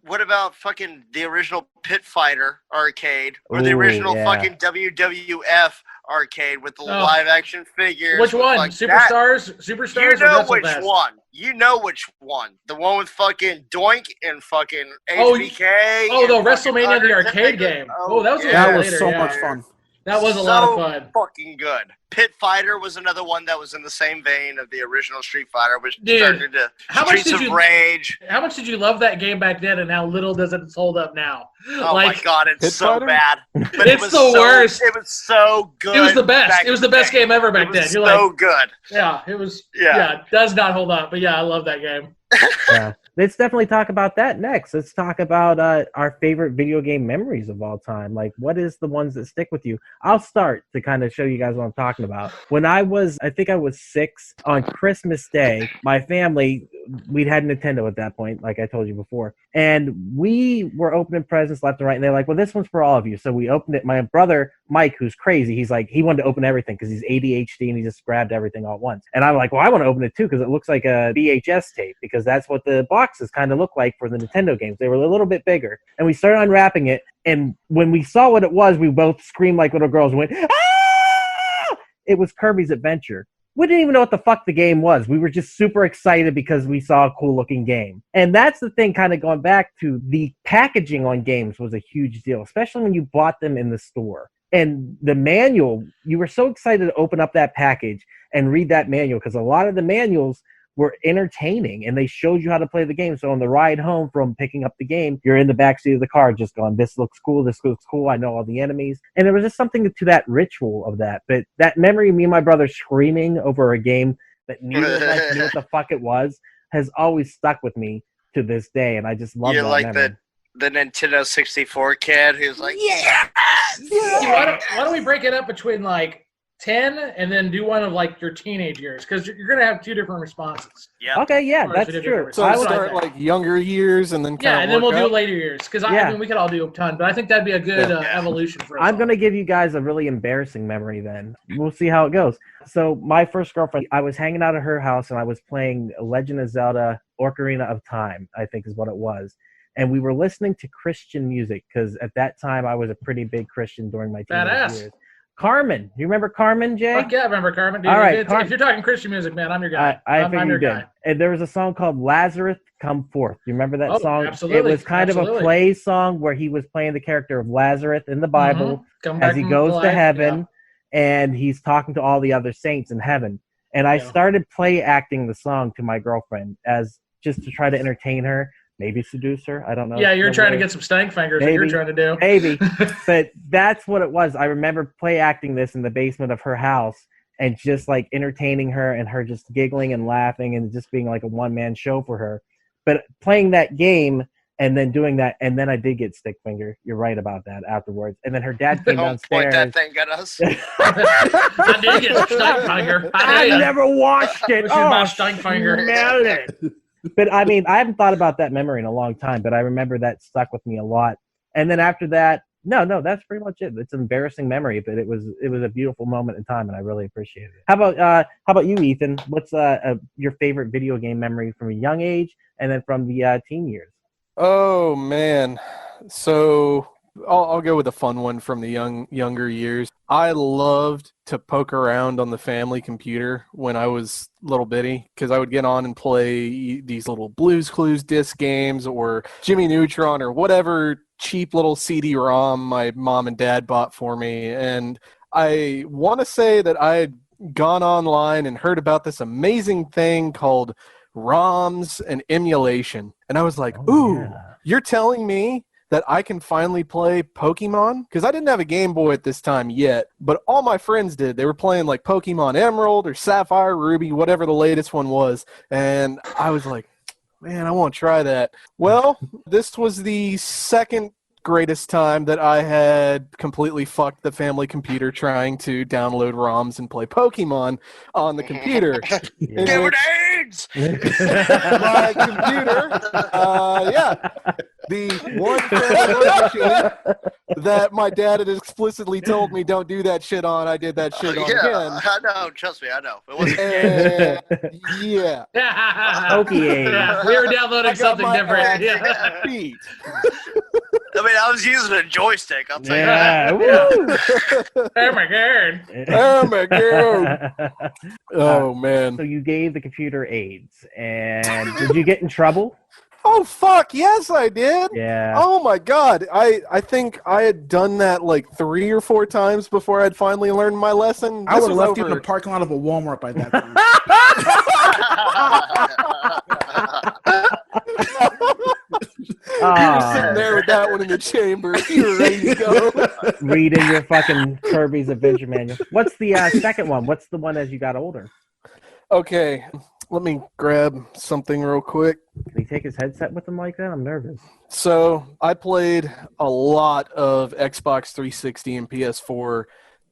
[SPEAKER 6] what about fucking the original Pit Fighter arcade or the original fucking WWF arcade with the live action figures?
[SPEAKER 7] Which one? Superstars? Superstars?
[SPEAKER 6] You know which one. You know which one. The one with fucking Doink and fucking HBK.
[SPEAKER 7] Oh, the WrestleMania the arcade game. Oh, that was
[SPEAKER 5] that was so much fun.
[SPEAKER 7] That was a lot of fun.
[SPEAKER 6] Fucking good. Pit Fighter was another one that was in the same vein of the original Street Fighter, which turned into Streets of Rage.
[SPEAKER 7] How much did you love that game back then, and how little does it hold up now?
[SPEAKER 6] Oh my God, it's so bad. But
[SPEAKER 7] it's the worst.
[SPEAKER 6] It was so good.
[SPEAKER 7] It was the best. It was the best game ever back then.
[SPEAKER 6] You're so good.
[SPEAKER 7] Yeah, it was. Yeah, it does not hold up. But yeah, I love that game.
[SPEAKER 3] Yeah. Let's definitely talk about that next. Let's talk about our favorite video game memories of all time. Like, what is the ones that stick with you? I'll start to kind of show you guys what I'm talking about. When I think I was 6, on Christmas Day, my family, we'd had Nintendo at that point, like I told you before. And we were opening presents left and right. And they're like, well, this one's for all of you. So we opened it. My brother, Mike, who's crazy, he's like, he wanted to open everything because he's ADHD and he just grabbed everything all at once. And I'm like, well, I want to open it too because it looks like a VHS tape because that's what the boxes kind of look like for the Nintendo games. They were a little bit bigger. And we started unwrapping it. And when we saw what it was, we both screamed like little girls and went, ah! It was Kirby's Adventure. We didn't even know what the fuck the game was. We were just super excited because we saw a cool looking game. And that's the thing, kind of going back to the packaging on games was a huge deal, especially when you bought them in the store. And the manual, you were so excited to open up that package and read that manual because a lot of the manuals were entertaining and they showed you how to play the game. So on the ride home from picking up the game, you're in the backseat of the car just going, this looks cool, I know all the enemies. And there was just something to that ritual of that. But that memory of me and my brother screaming over a game that neither of us knew what the fuck it was has always stuck with me to this day. And I just love that
[SPEAKER 6] like
[SPEAKER 3] memory.
[SPEAKER 6] The Nintendo 64 kid who's like, yeah!
[SPEAKER 7] Why don't we break it up between like 10 and then do one of like your teenage years because you're going to have 2 different responses.
[SPEAKER 6] Yeah.
[SPEAKER 3] Okay, yeah, that's true.
[SPEAKER 4] So I start like younger years and then
[SPEAKER 7] and then we'll do later years because I mean we could all do a ton, but I think that'd be a good evolution for us.
[SPEAKER 3] I'm going to give you guys a really embarrassing memory then. We'll see how it goes. So my first girlfriend, I was hanging out at her house and I was playing Legend of Zelda Ocarina of Time, I think is what it was. And we were listening to Christian music because at that time I was a pretty big Christian during my teenage years. Carmen. You remember Carmen, Jay?
[SPEAKER 7] Fuck yeah, I remember Carmen. Dude,
[SPEAKER 3] all right,
[SPEAKER 7] if you're talking Christian music, man, I'm your guy.
[SPEAKER 3] I'm your guy. And there was a song called Lazarus Come Forth. You remember that song?
[SPEAKER 7] Absolutely.
[SPEAKER 3] It was kind of a play song where he was playing the character of Lazarus in the Bible as he goes to heaven and he's talking to all the other saints in heaven. And I started play acting the song to my girlfriend as just to try to entertain her. Maybe seduce her. I don't know.
[SPEAKER 7] Yeah, you're trying to get some stank fingers. What you're trying to do.
[SPEAKER 3] Maybe. But that's what it was. I remember play acting this in the basement of her house and just like entertaining her and her just giggling and laughing and just being like a one-man show for her. But playing that game and then doing that, and then I did get stick finger. You're right about that afterwards. And then her dad came downstairs.
[SPEAKER 6] Don't point that thing at us.
[SPEAKER 7] I did get stick finger.
[SPEAKER 3] I never watched it.
[SPEAKER 7] This is my stick finger.
[SPEAKER 3] Smell it. But I mean, I haven't thought about that memory in a long time, but I remember that stuck with me a lot. And then after that, no, that's pretty much it. It's an embarrassing memory, but it was a beautiful moment in time, and I really appreciate it. How about you, Ethan? What's your favorite video game memory from a young age, and then from the teen years?
[SPEAKER 4] Oh man, so I'll go with a fun one from the younger years. I loved to poke around on the family computer when I was little bitty because I would get on and play these little Blue's Clues disc games or Jimmy Neutron or whatever cheap little CD-ROM my mom and dad bought for me. And I want to say that I had gone online and heard about this amazing thing called ROMs and emulation. And I was like, you're telling me that I can finally play Pokemon? Because I didn't have a Game Boy at this time yet, but all my friends did. They were playing like Pokemon Emerald or Sapphire, Ruby, whatever the latest one was. And I was like, man, I want to try that. Well, this was the second greatest time that I had completely fucked the family computer trying to download ROMs and play Pokemon on the computer.
[SPEAKER 6] Give it AIDS!
[SPEAKER 4] My computer, the one machine that my dad had explicitly told me don't do that shit on, I did that shit on again.
[SPEAKER 6] I know, trust me, I know. It wasn't
[SPEAKER 3] Okay.
[SPEAKER 7] We were downloading something different.
[SPEAKER 6] I mean, I was using a joystick. I'll tell you that.
[SPEAKER 7] Oh my god.
[SPEAKER 4] Oh my god. Oh man.
[SPEAKER 3] So you gave the computer AIDS, and did you get in trouble?
[SPEAKER 4] Oh fuck, yes I did.
[SPEAKER 3] Yeah.
[SPEAKER 4] Oh my god. I think I had done that like 3 or 4 times before I'd finally learned my lesson.
[SPEAKER 5] I would have left you in the parking lot of a Walmart by that time.
[SPEAKER 4] You were sitting there with that one in the chamber. You were ready to go.
[SPEAKER 3] Reading your fucking Kirby's Adventure Manual. What's the second one? What's the one as you got older?
[SPEAKER 4] Okay, let me grab something real quick.
[SPEAKER 3] Did he take his headset with him like that? I'm nervous.
[SPEAKER 4] So I played a lot of Xbox 360 and PS4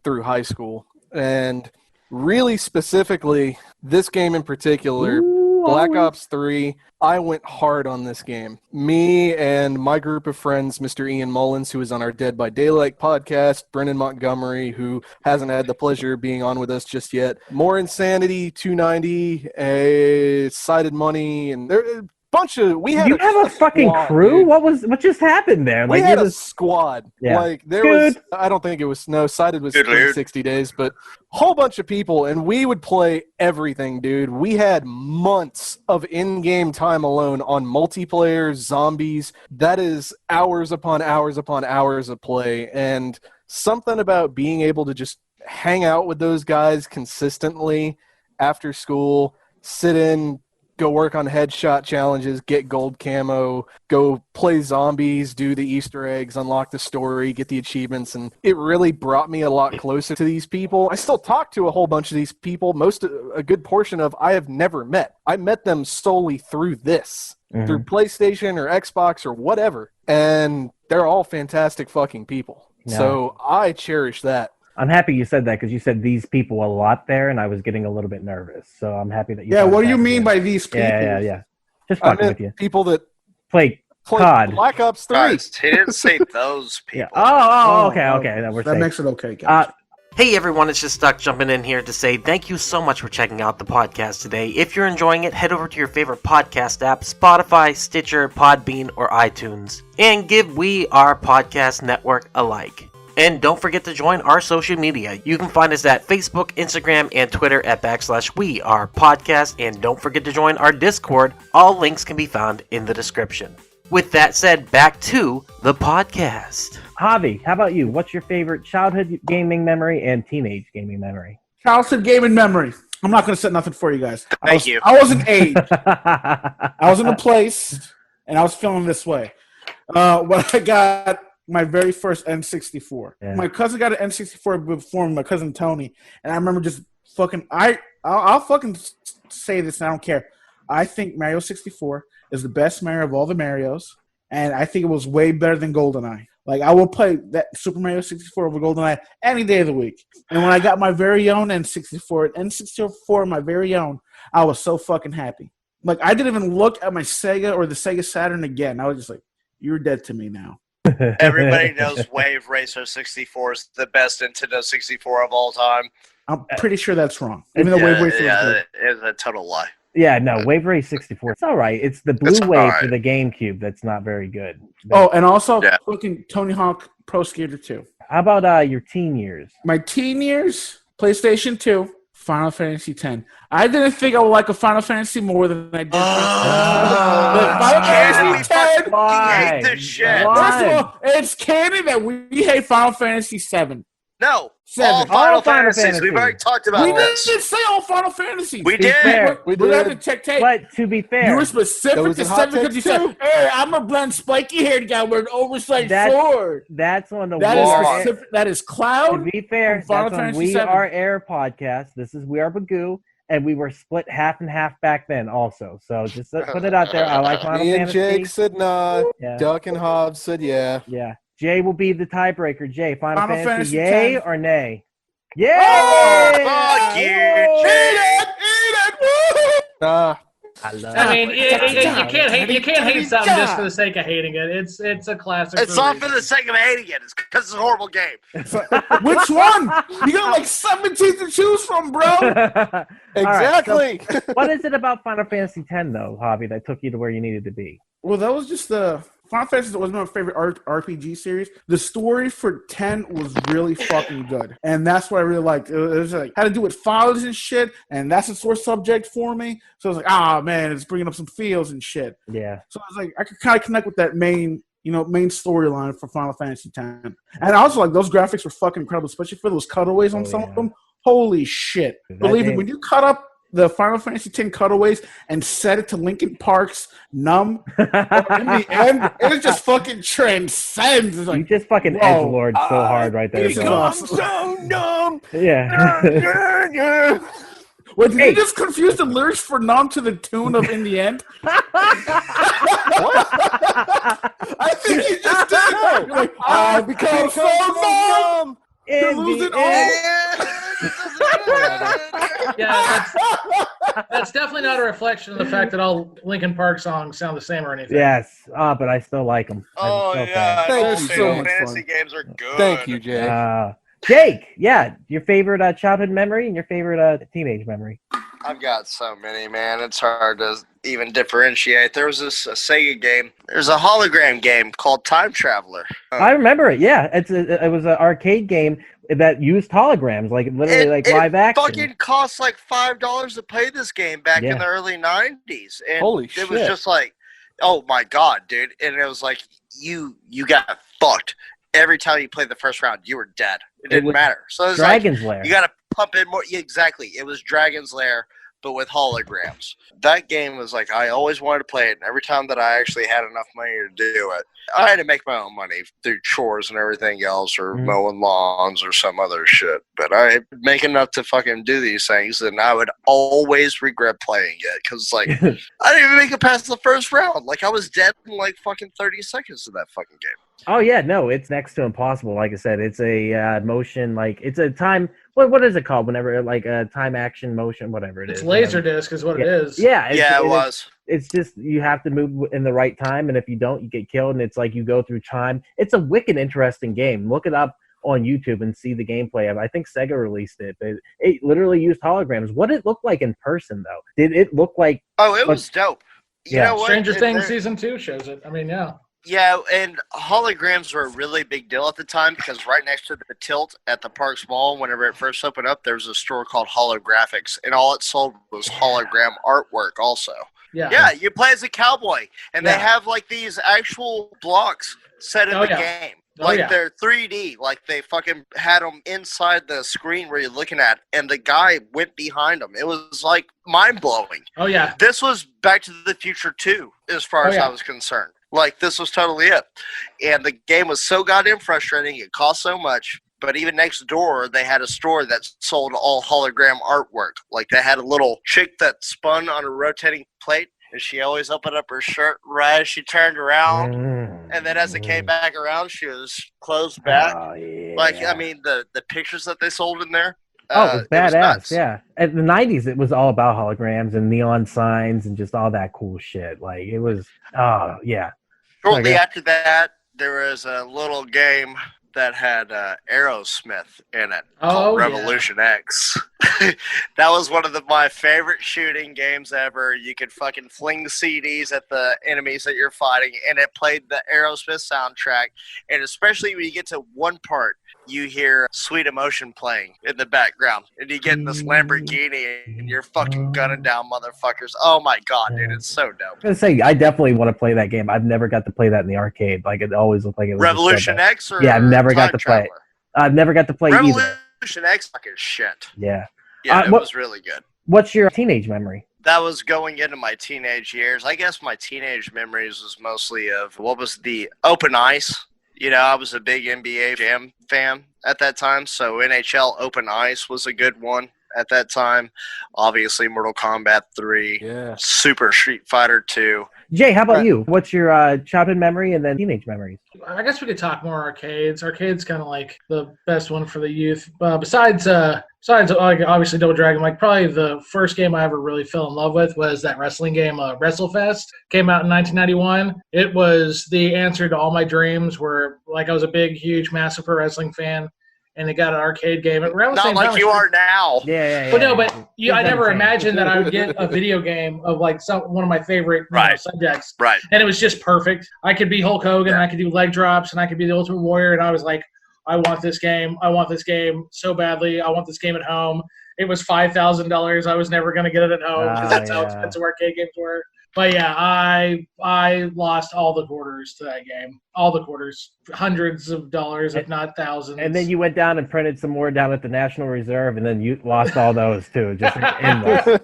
[SPEAKER 4] through high school. And really specifically, this game in particular, Black Ops 3, I went hard on this game. Me and my group of friends, Mr. Ian Mullins, who is on our Dead by Daylight podcast, Brennan Montgomery, who hasn't had the pleasure of being on with us just yet, More Insanity, 290, Sided Money, and there bunch of you
[SPEAKER 3] have a fucking crew, dude. What just happened there?
[SPEAKER 4] Like, we had a squad.
[SPEAKER 3] Yeah.
[SPEAKER 4] Like there was, I don't think it was Sided was 60 days, but whole bunch of people, and we would play everything, dude. We had months of in-game time alone on multiplayer, zombies. That is hours upon hours upon hours of play, and something about being able to just hang out with those guys consistently after school, sit in, go work on headshot challenges, get gold camo, go play zombies, do the Easter eggs, unlock the story, get the achievements, and it really brought me a lot closer to these people. I still talk to a whole bunch of these people, a good portion of I have never met. I met them solely through this, through PlayStation or Xbox or whatever, and they're all fantastic fucking people. Yeah. So I cherish that.
[SPEAKER 3] I'm happy you said that because you said these people a lot there, and I was getting a little bit nervous. So I'm happy that you.
[SPEAKER 5] Yeah, what do you mean by these people?
[SPEAKER 3] Yeah. Just fucking with you.
[SPEAKER 4] People that
[SPEAKER 3] play COD.
[SPEAKER 4] Black Ops 3.
[SPEAKER 6] Guys, he didn't say those people.
[SPEAKER 3] Yeah. Oh, okay.
[SPEAKER 5] That makes it okay, guys.
[SPEAKER 1] Hey everyone, it's just Stuck jumping in here to say thank you so much for checking out the podcast today. If you're enjoying it, head over to your favorite podcast app, Spotify, Stitcher, Podbean, or iTunes, and give We Are Podcast Network a like. And don't forget to join our social media. You can find us at Facebook, Instagram, and Twitter at /We Are Podcast, and don't forget to join our Discord. All links can be found in the description. With that said, back to the podcast.
[SPEAKER 3] Javi, how about you? What's your favorite childhood gaming memory and teenage gaming memory?
[SPEAKER 5] Childhood gaming memory. I'm not going to set nothing for you guys.
[SPEAKER 6] Thank you.
[SPEAKER 5] I was an age. I was in a place, and I was feeling this way. When I got my very first N64. Yeah. My cousin got an N64 before my cousin Tony, and I remember just fucking. I'll fucking say this, and I don't care. I think Mario 64 is the best Mario of all the Marios, and I think it was way better than GoldenEye. Like, I will play that Super Mario 64 over GoldenEye any day of the week. And when I got my very own N64, my very own, I was so fucking happy. Like, I didn't even look at my Sega or the Sega Saturn again. I was just like, you're dead to me now.
[SPEAKER 6] Everybody knows Wave Racer 64 is the best Nintendo 64 of all time.
[SPEAKER 5] I'm pretty sure that's wrong. Even though Wave Racer is good.
[SPEAKER 6] It's a total lie.
[SPEAKER 3] Yeah, no, Wave Race 64. It's all right. It's the Blue Wave for the GameCube that's not very good.
[SPEAKER 5] Oh, and also fucking Tony Hawk Pro Skater 2.
[SPEAKER 3] How about your teen years?
[SPEAKER 5] My teen years, PlayStation 2, Final Fantasy X. I didn't think I would like a Final Fantasy more than I did. Final Fantasy X.
[SPEAKER 6] We hate this shit.
[SPEAKER 5] First of all, it's canon that we hate Final Fantasy 7.
[SPEAKER 6] No.
[SPEAKER 5] 7.
[SPEAKER 6] All Final Fantasies. We've already talked about this.
[SPEAKER 5] We didn't say all Final Fantasies.
[SPEAKER 6] We did.
[SPEAKER 5] We did.
[SPEAKER 3] But to be fair,
[SPEAKER 5] you were specific to 7 because you said, hey, I'm a blonde spiky-haired guy with an oversized sword.
[SPEAKER 3] That's on the
[SPEAKER 5] That is Cloud.
[SPEAKER 3] To be fair, that's on We Are Air podcast. This is We Are Bagu. And we were split half and half back then also. So just put it out there. I like Final Fantasy.
[SPEAKER 4] Me and Jake said no. Yeah. Duck and Hobbs said yeah.
[SPEAKER 3] Yeah. Jay will be the tiebreaker. Jay, Final Fantasy yay 10. Or nay? Yay!
[SPEAKER 6] Oh, fuck you!
[SPEAKER 5] Eat it!
[SPEAKER 7] I mean, you can't hate something just for the sake of hating it. It's a classic.
[SPEAKER 6] It's not for the sake of hating it. It's because it's a horrible game.
[SPEAKER 5] Which one? You got like 17 to choose from, bro.
[SPEAKER 4] Exactly.
[SPEAKER 3] Right, so what is it about Final Fantasy X though, Javi, that took you to where you needed to be?
[SPEAKER 5] Well, that was just the Final Fantasy was my favorite RPG series. The story for 10 was really fucking good, and that's what I really liked. It was like had to do with fathers and shit, and that's a sore subject for me. So I was like, man, it's bringing up some feels and shit.
[SPEAKER 3] Yeah.
[SPEAKER 5] So I was like, I could kind of connect with that main storyline for Final Fantasy X, and also like those graphics were fucking incredible, especially for those cutaways on some of them. Holy shit! Believe me, when you cut up the Final Fantasy X cutaways and set it to Linkin Park's Numb, in the end, it just fucking transcends. It's like,
[SPEAKER 3] you just fucking edgelord so hard right there.
[SPEAKER 5] I'm so numb.
[SPEAKER 3] Yeah.
[SPEAKER 5] Wait, did you just confuse the lyrics for Numb to the tune of In the End? I think you just did. You're like, I become so numb. You're losing all.
[SPEAKER 7] Yeah, that's definitely not a reflection of the fact that all Linkin Park songs sound the same or anything.
[SPEAKER 3] Yes, but I still like them.
[SPEAKER 6] Oh yeah,
[SPEAKER 4] thank you so much.
[SPEAKER 6] Fantasy games are good.
[SPEAKER 4] Thank you, Jay.
[SPEAKER 3] Jake, your favorite childhood memory and your favorite teenage memory.
[SPEAKER 6] I've got so many, man. It's hard to even differentiate. There was this Sega game. There's a hologram game called Time Traveler.
[SPEAKER 3] I remember it. Yeah, it was an arcade game that used holograms, like literally live action.
[SPEAKER 6] It fucking cost like $5 to play this game back in the early 90s. And
[SPEAKER 4] holy shit.
[SPEAKER 6] It was just like, oh my god, dude. And it was like, you got fucked. Every time you played the first round, you were dead. It didn't matter. So it was
[SPEAKER 3] Dragon's Lair.
[SPEAKER 6] You got to pump in more. Yeah, exactly. It was Dragon's Lair, but with holograms. That game was like, I always wanted to play it. And every time that I actually had enough money to do it, I had to make my own money through chores and everything else, or mowing lawns or some other shit. But I make enough to fucking do these things, and I would always regret playing it because, like, I didn't even make it past the first round. Like, I was dead in like fucking 30 seconds of that fucking game.
[SPEAKER 3] Oh yeah, no, it's next to impossible. Like I said, it's a motion, like it's a time. What is it called? Whenever like a time action motion, whatever it
[SPEAKER 7] It's
[SPEAKER 3] is.
[SPEAKER 7] Laserdisc is what it is.
[SPEAKER 3] Yeah,
[SPEAKER 6] Yeah, it was.
[SPEAKER 3] It's just you have to move in the right time, and if you don't, you get killed. And it's like you go through time. It's a wicked interesting game. Look it up on YouTube and see the gameplay of. I think Sega released it. It literally used holograms. What did it look like in person though? Did it look like?
[SPEAKER 6] Oh, it was dope. You know what?
[SPEAKER 7] Stranger Things season 2 shows it. I mean, yeah.
[SPEAKER 6] Yeah, and holograms were a really big deal at the time because right next to the Tilt at the Parks Mall, whenever it first opened up, there was a store called Holographics, and all it sold was hologram artwork also. Yeah, you play as a cowboy, and they have like these actual blocks set in the game. Like they're 3D, like they fucking had them inside the screen where you're looking at, and the guy went behind them. It was like mind-blowing.
[SPEAKER 7] Oh, yeah.
[SPEAKER 6] This was Back to the Future 2, as far as I was concerned. Like, this was totally it. And the game was so goddamn frustrating. It cost so much. But even next door, they had a store that sold all hologram artwork. Like, they had a little chick that spun on a rotating plate, and she always opened up her shirt right as she turned around. And then as it came back around, she was closed back.
[SPEAKER 3] Oh, yeah.
[SPEAKER 6] Like, I mean, the pictures that they sold in there.
[SPEAKER 3] Oh, it was badass, yeah. In the 90s, it was all about holograms and neon signs and just all that cool shit. Like, it was, oh, yeah.
[SPEAKER 6] Shortly after that, there was a little game that had Aerosmith in it called Revolution X. That was one of my favorite shooting games ever. You could fucking fling CDs at the enemies that you're fighting, and it played the Aerosmith soundtrack. And especially when you get to one part, you hear Sweet Emotion playing in the background, and you get in this Lamborghini, and you're fucking gunning down motherfuckers. Oh my god, dude, it's so dope.
[SPEAKER 3] I was gonna say, I definitely want to play that game. I've never got to play that in the arcade. Like, it always looked like it was
[SPEAKER 6] Revolution X, or
[SPEAKER 3] I've never got to play it. I've never got to play either.
[SPEAKER 6] Revolution X fucking shit.
[SPEAKER 3] Yeah.
[SPEAKER 6] Yeah, it was really good.
[SPEAKER 3] What's your teenage memory?
[SPEAKER 6] That was going into my teenage years. I guess my teenage memories was mostly of what was the Open Ice. You know, I was a big NBA Jam fan at that time, so NHL Open Ice was a good one at that time. Obviously, Mortal Kombat 3, Super Street Fighter 2.
[SPEAKER 3] Jay, how about you? What's your childhood memory and then teenage memories?
[SPEAKER 7] I guess we could talk more arcades. Arcades kind of like the best one for the youth. Besides like, obviously Double Dragon, like probably the first game I ever really fell in love with was that wrestling game, WrestleFest. Came out in 1991. It was the answer to all my dreams. Where like I was a big, huge, massive pro wrestling fan, and it got an arcade game.
[SPEAKER 6] Not like you are now.
[SPEAKER 3] Yeah.
[SPEAKER 7] But no, but I never imagined that I would get a video game of like one of my favorite subjects.
[SPEAKER 6] Right.
[SPEAKER 7] And it was just perfect. I could be Hulk Hogan, and I could do leg drops, and I could be the Ultimate Warrior, and I was like, I want this game. I want this game so badly. I want this game at home. It was $5,000. I was never going to get it at home because that's how expensive arcade games were. But yeah, I lost all the quarters to that game. All the quarters. Hundreds of dollars, if not thousands.
[SPEAKER 3] And then you went down and printed some more down at the National Reserve, and then you lost all those too. Just endless.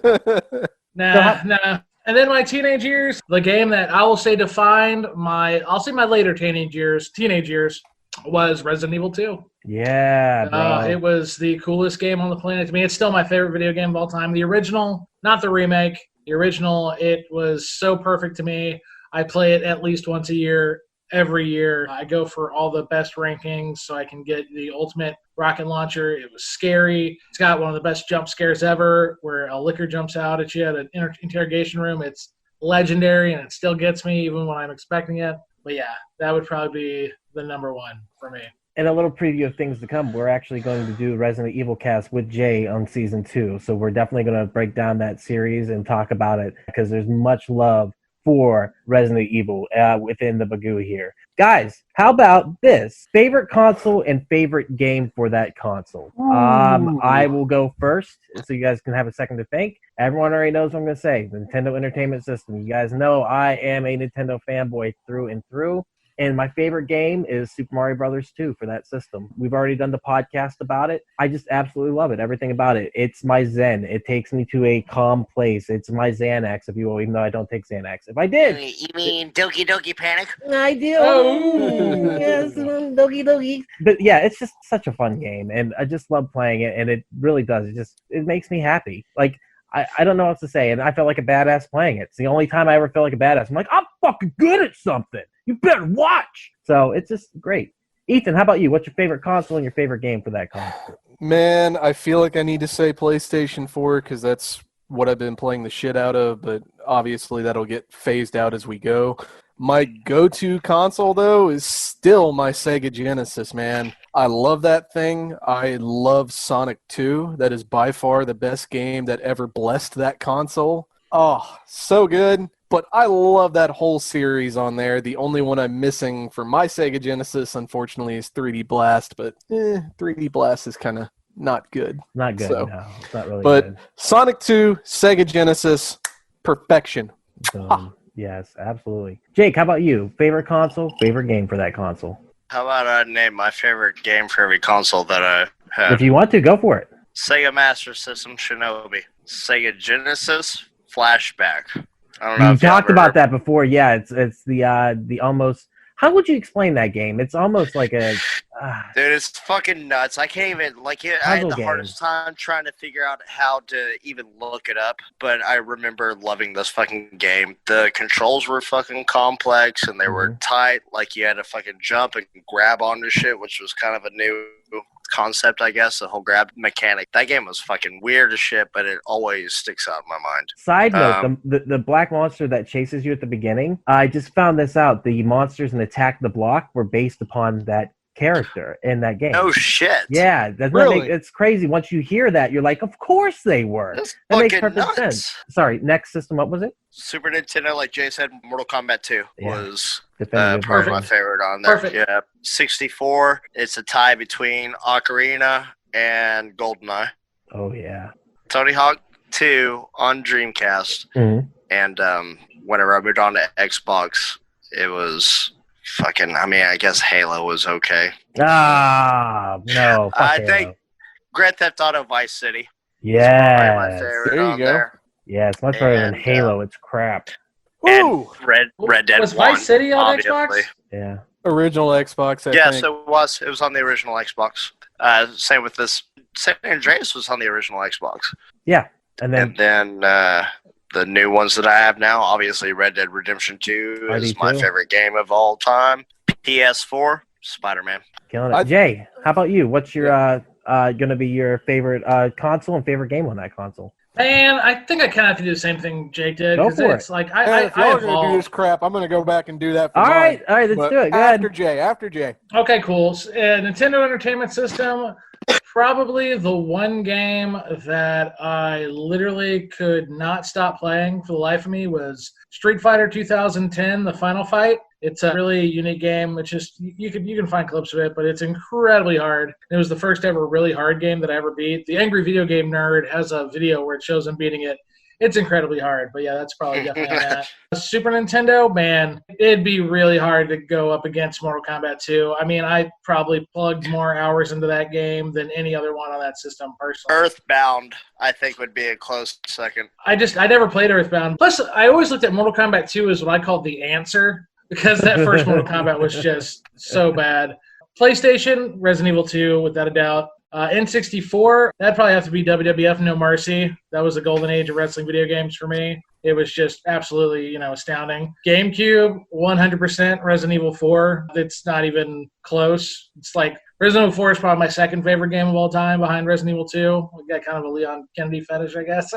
[SPEAKER 7] Nah. And then my teenage years, the game that I will say defined my later teenage years was Resident Evil 2.
[SPEAKER 3] Yeah, bro.
[SPEAKER 7] It was the coolest game on the planet to me. It's still my favorite video game of all time. The original, not the remake. The original, it was so perfect to me. I play it at least once a year, every year. I go for all the best rankings so I can get the ultimate rocket launcher. It was scary. It's got one of the best jump scares ever where a licker jumps out at you at an interrogation room. It's legendary, and it still gets me even when I'm expecting it. But yeah, that would probably be the number one for me.
[SPEAKER 3] And a little preview of things to come. We're actually going to do Resident Evil cast with Jay on season 2. So we're definitely going to break down that series and talk about it because there's much love for Resident Evil within the Bagu here. Guys, how about this? Favorite console and favorite game for that console? I will go first so you guys can have a second to think. Everyone already knows what I'm going to say. The Nintendo Entertainment System. You guys know I am a Nintendo fanboy through and through. And my favorite game is Super Mario Brothers 2 for that system. We've already done the podcast about it. I just absolutely love it. Everything about it. It's my zen. It takes me to a calm place. It's my Xanax, if you will, even though I don't take Xanax. If I did.
[SPEAKER 6] You mean Doki Doki Panic?
[SPEAKER 3] I do. Oh. Yes, Doki Doki. But yeah, it's just such a fun game. And I just love playing it. And it really does. It makes me happy. Like, I don't know what to say. And I felt like a badass playing it. It's the only time I ever felt like a badass. I'm like, I'm fucking good at something. You better watch. So it's just great. Ethan, how about you? What's your favorite console and your favorite game for that console?
[SPEAKER 4] Man, I feel like I need to say PlayStation 4 because that's what I've been playing the shit out of, but obviously that'll get phased out as we go. My go-to console, though, is still my Sega Genesis, man. I love that thing. I love Sonic 2. That is by far the best game that ever blessed that console. Oh, so good. But I love that whole series on there. The only one I'm missing for my Sega Genesis, unfortunately, is 3D Blast. But 3D Blast is kind of not good.
[SPEAKER 3] Not good,
[SPEAKER 4] so,
[SPEAKER 3] no. It's not really
[SPEAKER 4] but
[SPEAKER 3] good.
[SPEAKER 4] Sonic 2, Sega Genesis, perfection.
[SPEAKER 3] Yes, absolutely. Jake, how about you? Favorite console, favorite game for that console?
[SPEAKER 6] How about I name my favorite game for every console that I have?
[SPEAKER 3] If you want to, go for it.
[SPEAKER 6] Sega Master System Shinobi. Sega Genesis Flashback. I don't know
[SPEAKER 3] You
[SPEAKER 6] if y'all
[SPEAKER 3] talked
[SPEAKER 6] ever
[SPEAKER 3] about that before. Yeah, it's the almost. How would you explain that game? It's almost like a.
[SPEAKER 6] Dude, it's fucking nuts. I can't even I had the hardest time trying to figure out how to even look it up. But I remember loving this fucking game. The controls were fucking complex and they were tight. Like you had to fucking jump and grab onto shit, which was kind of a new concept, I guess, the whole grab mechanic. That game was fucking weird as shit, but it always sticks out in my mind.
[SPEAKER 3] Side note, the black monster that chases you at the beginning, I just found this out. The monsters in Attack the Block were based upon that character in that game.
[SPEAKER 6] Oh shit.
[SPEAKER 3] Yeah, it's crazy. Once you hear that, you're like, of course they were. That makes perfect sense. Sorry, next system, what was it?
[SPEAKER 6] Super Nintendo, like Jay said, Mortal Kombat 2 was
[SPEAKER 3] Definitive
[SPEAKER 6] probably my favorite on there.
[SPEAKER 7] Perfect.
[SPEAKER 6] Yeah. 64, it's a tie between Ocarina and GoldenEye.
[SPEAKER 3] Oh, yeah.
[SPEAKER 6] Tony Hawk 2 on Dreamcast.
[SPEAKER 3] Mm-hmm.
[SPEAKER 6] And whenever I moved on to Xbox, it was fucking, I mean, I guess Halo was okay.
[SPEAKER 3] No.
[SPEAKER 6] I think Grand Theft Auto Vice City.
[SPEAKER 3] Yeah.
[SPEAKER 6] My favorite
[SPEAKER 4] there you
[SPEAKER 6] on
[SPEAKER 4] go.
[SPEAKER 6] there.
[SPEAKER 3] Yeah, it's much better than Halo. It's crap.
[SPEAKER 6] And Red Dead
[SPEAKER 7] Was
[SPEAKER 6] 1,
[SPEAKER 7] Vice City on
[SPEAKER 6] obviously.
[SPEAKER 7] Xbox?
[SPEAKER 3] Yeah.
[SPEAKER 4] Original Xbox, I
[SPEAKER 6] Yes,
[SPEAKER 4] think.
[SPEAKER 6] it was. It was on the original Xbox. Same with this. San Andreas was on the original Xbox.
[SPEAKER 3] Yeah. And then
[SPEAKER 6] The new ones that I have now, obviously Red Dead Redemption 2 is my favorite game of all time. PS4, Spider-Man.
[SPEAKER 3] Killing it. Jay, how about you? What's your going to be your favorite console and favorite game on that console?
[SPEAKER 7] Man, I think I kind of have to do the same thing Jake did.
[SPEAKER 3] Go for
[SPEAKER 7] it's
[SPEAKER 3] it.
[SPEAKER 7] Like
[SPEAKER 4] If you're going to do this crap, I'm going to go back and do that for
[SPEAKER 3] all
[SPEAKER 4] mine.
[SPEAKER 3] right, let's do it. Go
[SPEAKER 4] After
[SPEAKER 3] ahead.
[SPEAKER 4] After Jay.
[SPEAKER 7] Okay, cool. Nintendo Entertainment System, probably the one game that I literally could not stop playing for the life of me was Street Fighter 2010, The Final Fight. It's a really unique game. It's just you can find clips of it, but it's incredibly hard. It was the first ever really hard game that I ever beat. The Angry Video Game Nerd has a video where it shows him beating it. It's incredibly hard, but yeah, that's probably definitely on that. Super Nintendo, man, it'd be really hard to go up against Mortal Kombat 2. I mean, I probably plugged more hours into that game than any other one on that system personally.
[SPEAKER 6] Earthbound, I think, would be a close second.
[SPEAKER 7] I never played Earthbound. Plus, I always looked at Mortal Kombat 2 as what I called the answer, because that first Mortal Kombat was just so bad. PlayStation, Resident Evil 2, without a doubt. N64, that'd probably have to be WWF No Mercy. That was the golden age of wrestling video games for me. It was just absolutely, astounding. GameCube, 100% Resident Evil 4. It's not even close. It's like Resident Evil 4 is probably my second favorite game of all time behind Resident Evil 2. We got kind of a Leon Kennedy fetish, I guess.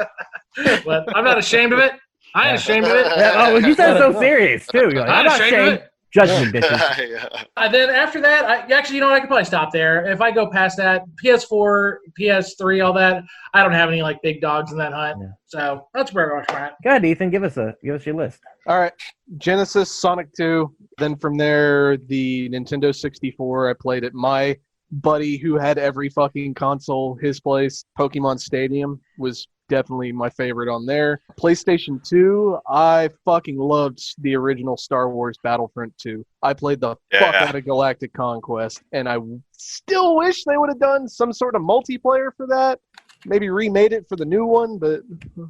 [SPEAKER 7] But I'm not ashamed of it. I ain't ashamed of it.
[SPEAKER 3] Yeah, you said so serious, too. You're like, I'm not ashamed of it. Judge me, bitches.
[SPEAKER 7] Then after that, I could probably stop there. If I go past that, PS4, PS3, all that, I don't have any big dogs in that hunt. Yeah. So that's where I'm at.
[SPEAKER 3] Go ahead, Ethan. Give us your list.
[SPEAKER 4] All right, Genesis, Sonic 2. Then from there, the Nintendo 64. I played at my buddy who had every fucking console. His place, Pokemon Stadium, was definitely my favorite on there. PlayStation 2, I fucking loved the original Star Wars Battlefront 2. I played the fuck out of Galactic Conquest, and I still wish they would have done some sort of multiplayer for that. Maybe remade it for the new one, but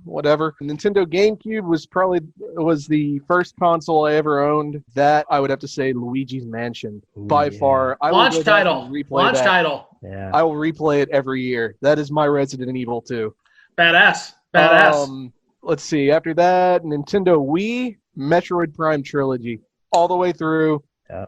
[SPEAKER 4] whatever. Nintendo GameCube was the first console I ever owned. That I would have to say Luigi's Mansion. By far.
[SPEAKER 7] Launch title.
[SPEAKER 3] Yeah.
[SPEAKER 4] I will replay it every year. That is my Resident Evil 2.
[SPEAKER 7] Badass.
[SPEAKER 4] Let's see. After that, Nintendo Wii, Metroid Prime Trilogy. All the way through.
[SPEAKER 3] Yeah.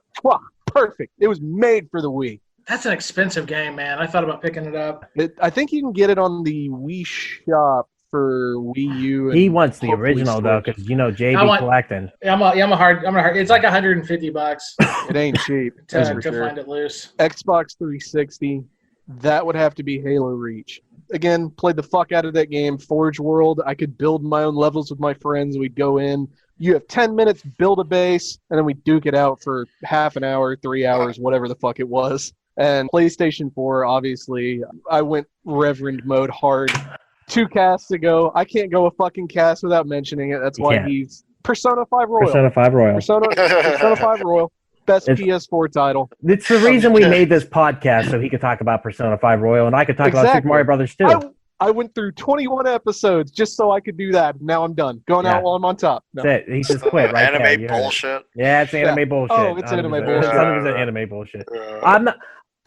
[SPEAKER 4] perfect. It was made for the Wii.
[SPEAKER 7] That's an expensive game, man. I thought about picking it up.
[SPEAKER 4] I think you can get it on the Wii Shop for Wii U.
[SPEAKER 3] He wants the original though, because JB collecting.
[SPEAKER 7] I'm a hard. It's like $150.
[SPEAKER 4] It ain't cheap
[SPEAKER 7] to find it loose.
[SPEAKER 4] Xbox 360. That would have to be Halo Reach. Again, played the fuck out of that game. Forge World. I could build my own levels with my friends. We'd go in. You have 10 minutes, build a base, and then we duke it out for half an hour, 3 hours, whatever the fuck it was. And PlayStation 4, obviously, I went Reverend mode hard 2 casts ago. I can't go a fucking cast without mentioning it. That's why he's Persona 5 Royal.
[SPEAKER 3] Persona 5 Royal.
[SPEAKER 4] Persona 5 Royal. Best PS4 title.
[SPEAKER 3] It's the reason we made this podcast, so he could talk about Persona 5 Royal, and I could talk about Super Mario Brothers 2.
[SPEAKER 4] I went through 21 episodes just so I could do that. Now I'm done. Going out while I'm on top. No.
[SPEAKER 3] That's it. He just quit right there.
[SPEAKER 6] Anime bullshit.
[SPEAKER 3] Yeah, it's anime bullshit.
[SPEAKER 4] Oh, it's anime bullshit.
[SPEAKER 3] 100% anime bullshit. I'm not...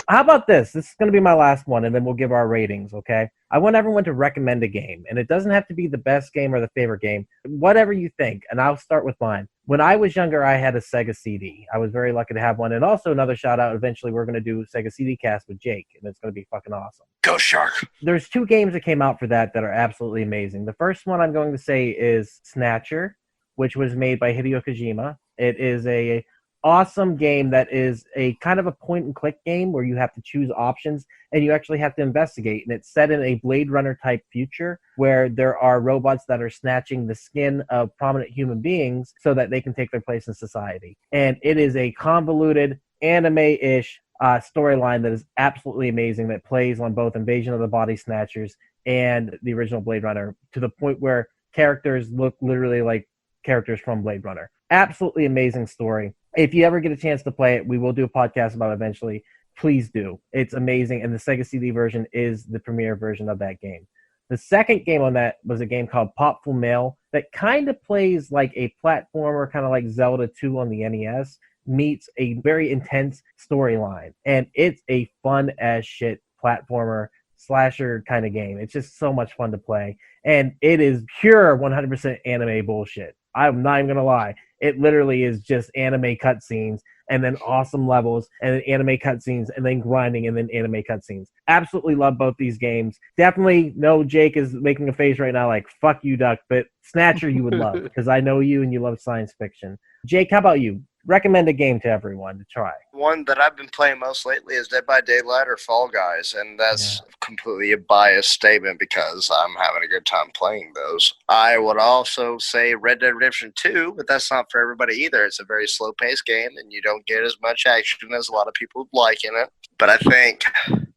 [SPEAKER 3] How about this? This is going to be my last one, and then we'll give our ratings, okay? I want everyone to recommend a game, and it doesn't have to be the best game or the favorite game. Whatever you think, and I'll start with mine. When I was younger, I had a Sega CD. I was very lucky to have one, and also another shout-out, eventually we're going to do Sega CD Cast with Jake, and it's going to be fucking awesome.
[SPEAKER 6] Go Shark!
[SPEAKER 3] There's 2 games that came out for that are absolutely amazing. The first one I'm going to say is Snatcher, which was made by Hideo Kojima. It is a awesome game that is a kind of a point-and-click game where you have to choose options and you actually have to investigate. And it's set in a Blade Runner-type future where there are robots that are snatching the skin of prominent human beings so that they can take their place in society. And it is a convoluted, anime-ish storyline that is absolutely amazing that plays on both Invasion of the Body Snatchers and the original Blade Runner to the point where characters look literally like characters from Blade Runner. Absolutely amazing story. If you ever get a chance to play it, we will do a podcast about it eventually. Please do. It's amazing, and the Sega CD version is the premier version of that game. The second game on that was a game called Popful Mail that kind of plays like a platformer, kind of like Zelda 2 on the NES, meets a very intense storyline. And it's a fun-as-shit platformer slasher kind of game. It's just so much fun to play. And it is pure 100% anime bullshit. I'm not even going to lie. It literally is just anime cutscenes and then awesome levels and then anime cutscenes and then grinding and then anime cutscenes. Absolutely love both these games. Definitely know Jake is making a face right now like, fuck you, Duck, but Snatcher you would love because I know you and you love science fiction. Jake, how about you? Recommend a game to everyone to try.
[SPEAKER 6] One that I've been playing most lately is Dead by Daylight or Fall Guys, and that's completely a biased statement because I'm having a good time playing those. I would also say Red Dead Redemption 2, but that's not for everybody either. It's a very slow-paced game, and you don't get as much action as a lot of people would like in it. But I think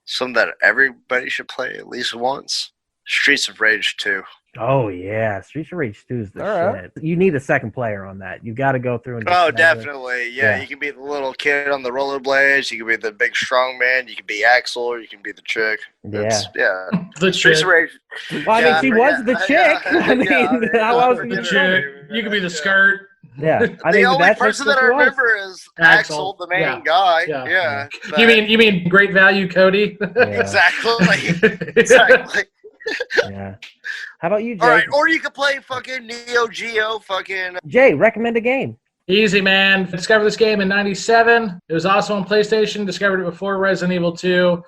[SPEAKER 6] something that everybody should play at least once, Streets of Rage 2.
[SPEAKER 3] Oh, yeah. Streets of Rage 2 is the shit. You need a second player on that. You got to go through and...
[SPEAKER 6] Oh, definitely. Yeah, you can be the little kid on the rollerblades. You can be the big strong man. You can be Axel, or you can be the chick.
[SPEAKER 7] The
[SPEAKER 6] Streets of Rage.
[SPEAKER 3] Well, I mean, she was the chick. I mean, I was the
[SPEAKER 7] chick. You can be the skirt.
[SPEAKER 3] Yeah.
[SPEAKER 6] The only person that I remember is Axel, the main guy. Yeah.
[SPEAKER 7] You mean Great Value Cody?
[SPEAKER 6] Exactly.
[SPEAKER 3] Yeah. How about you, Jay?
[SPEAKER 6] All right, or you could play fucking Neo Geo,
[SPEAKER 3] Jay, recommend a game.
[SPEAKER 7] Easy, man. Discovered this game in '97. It was also on PlayStation. Discovered it before Resident Evil 2.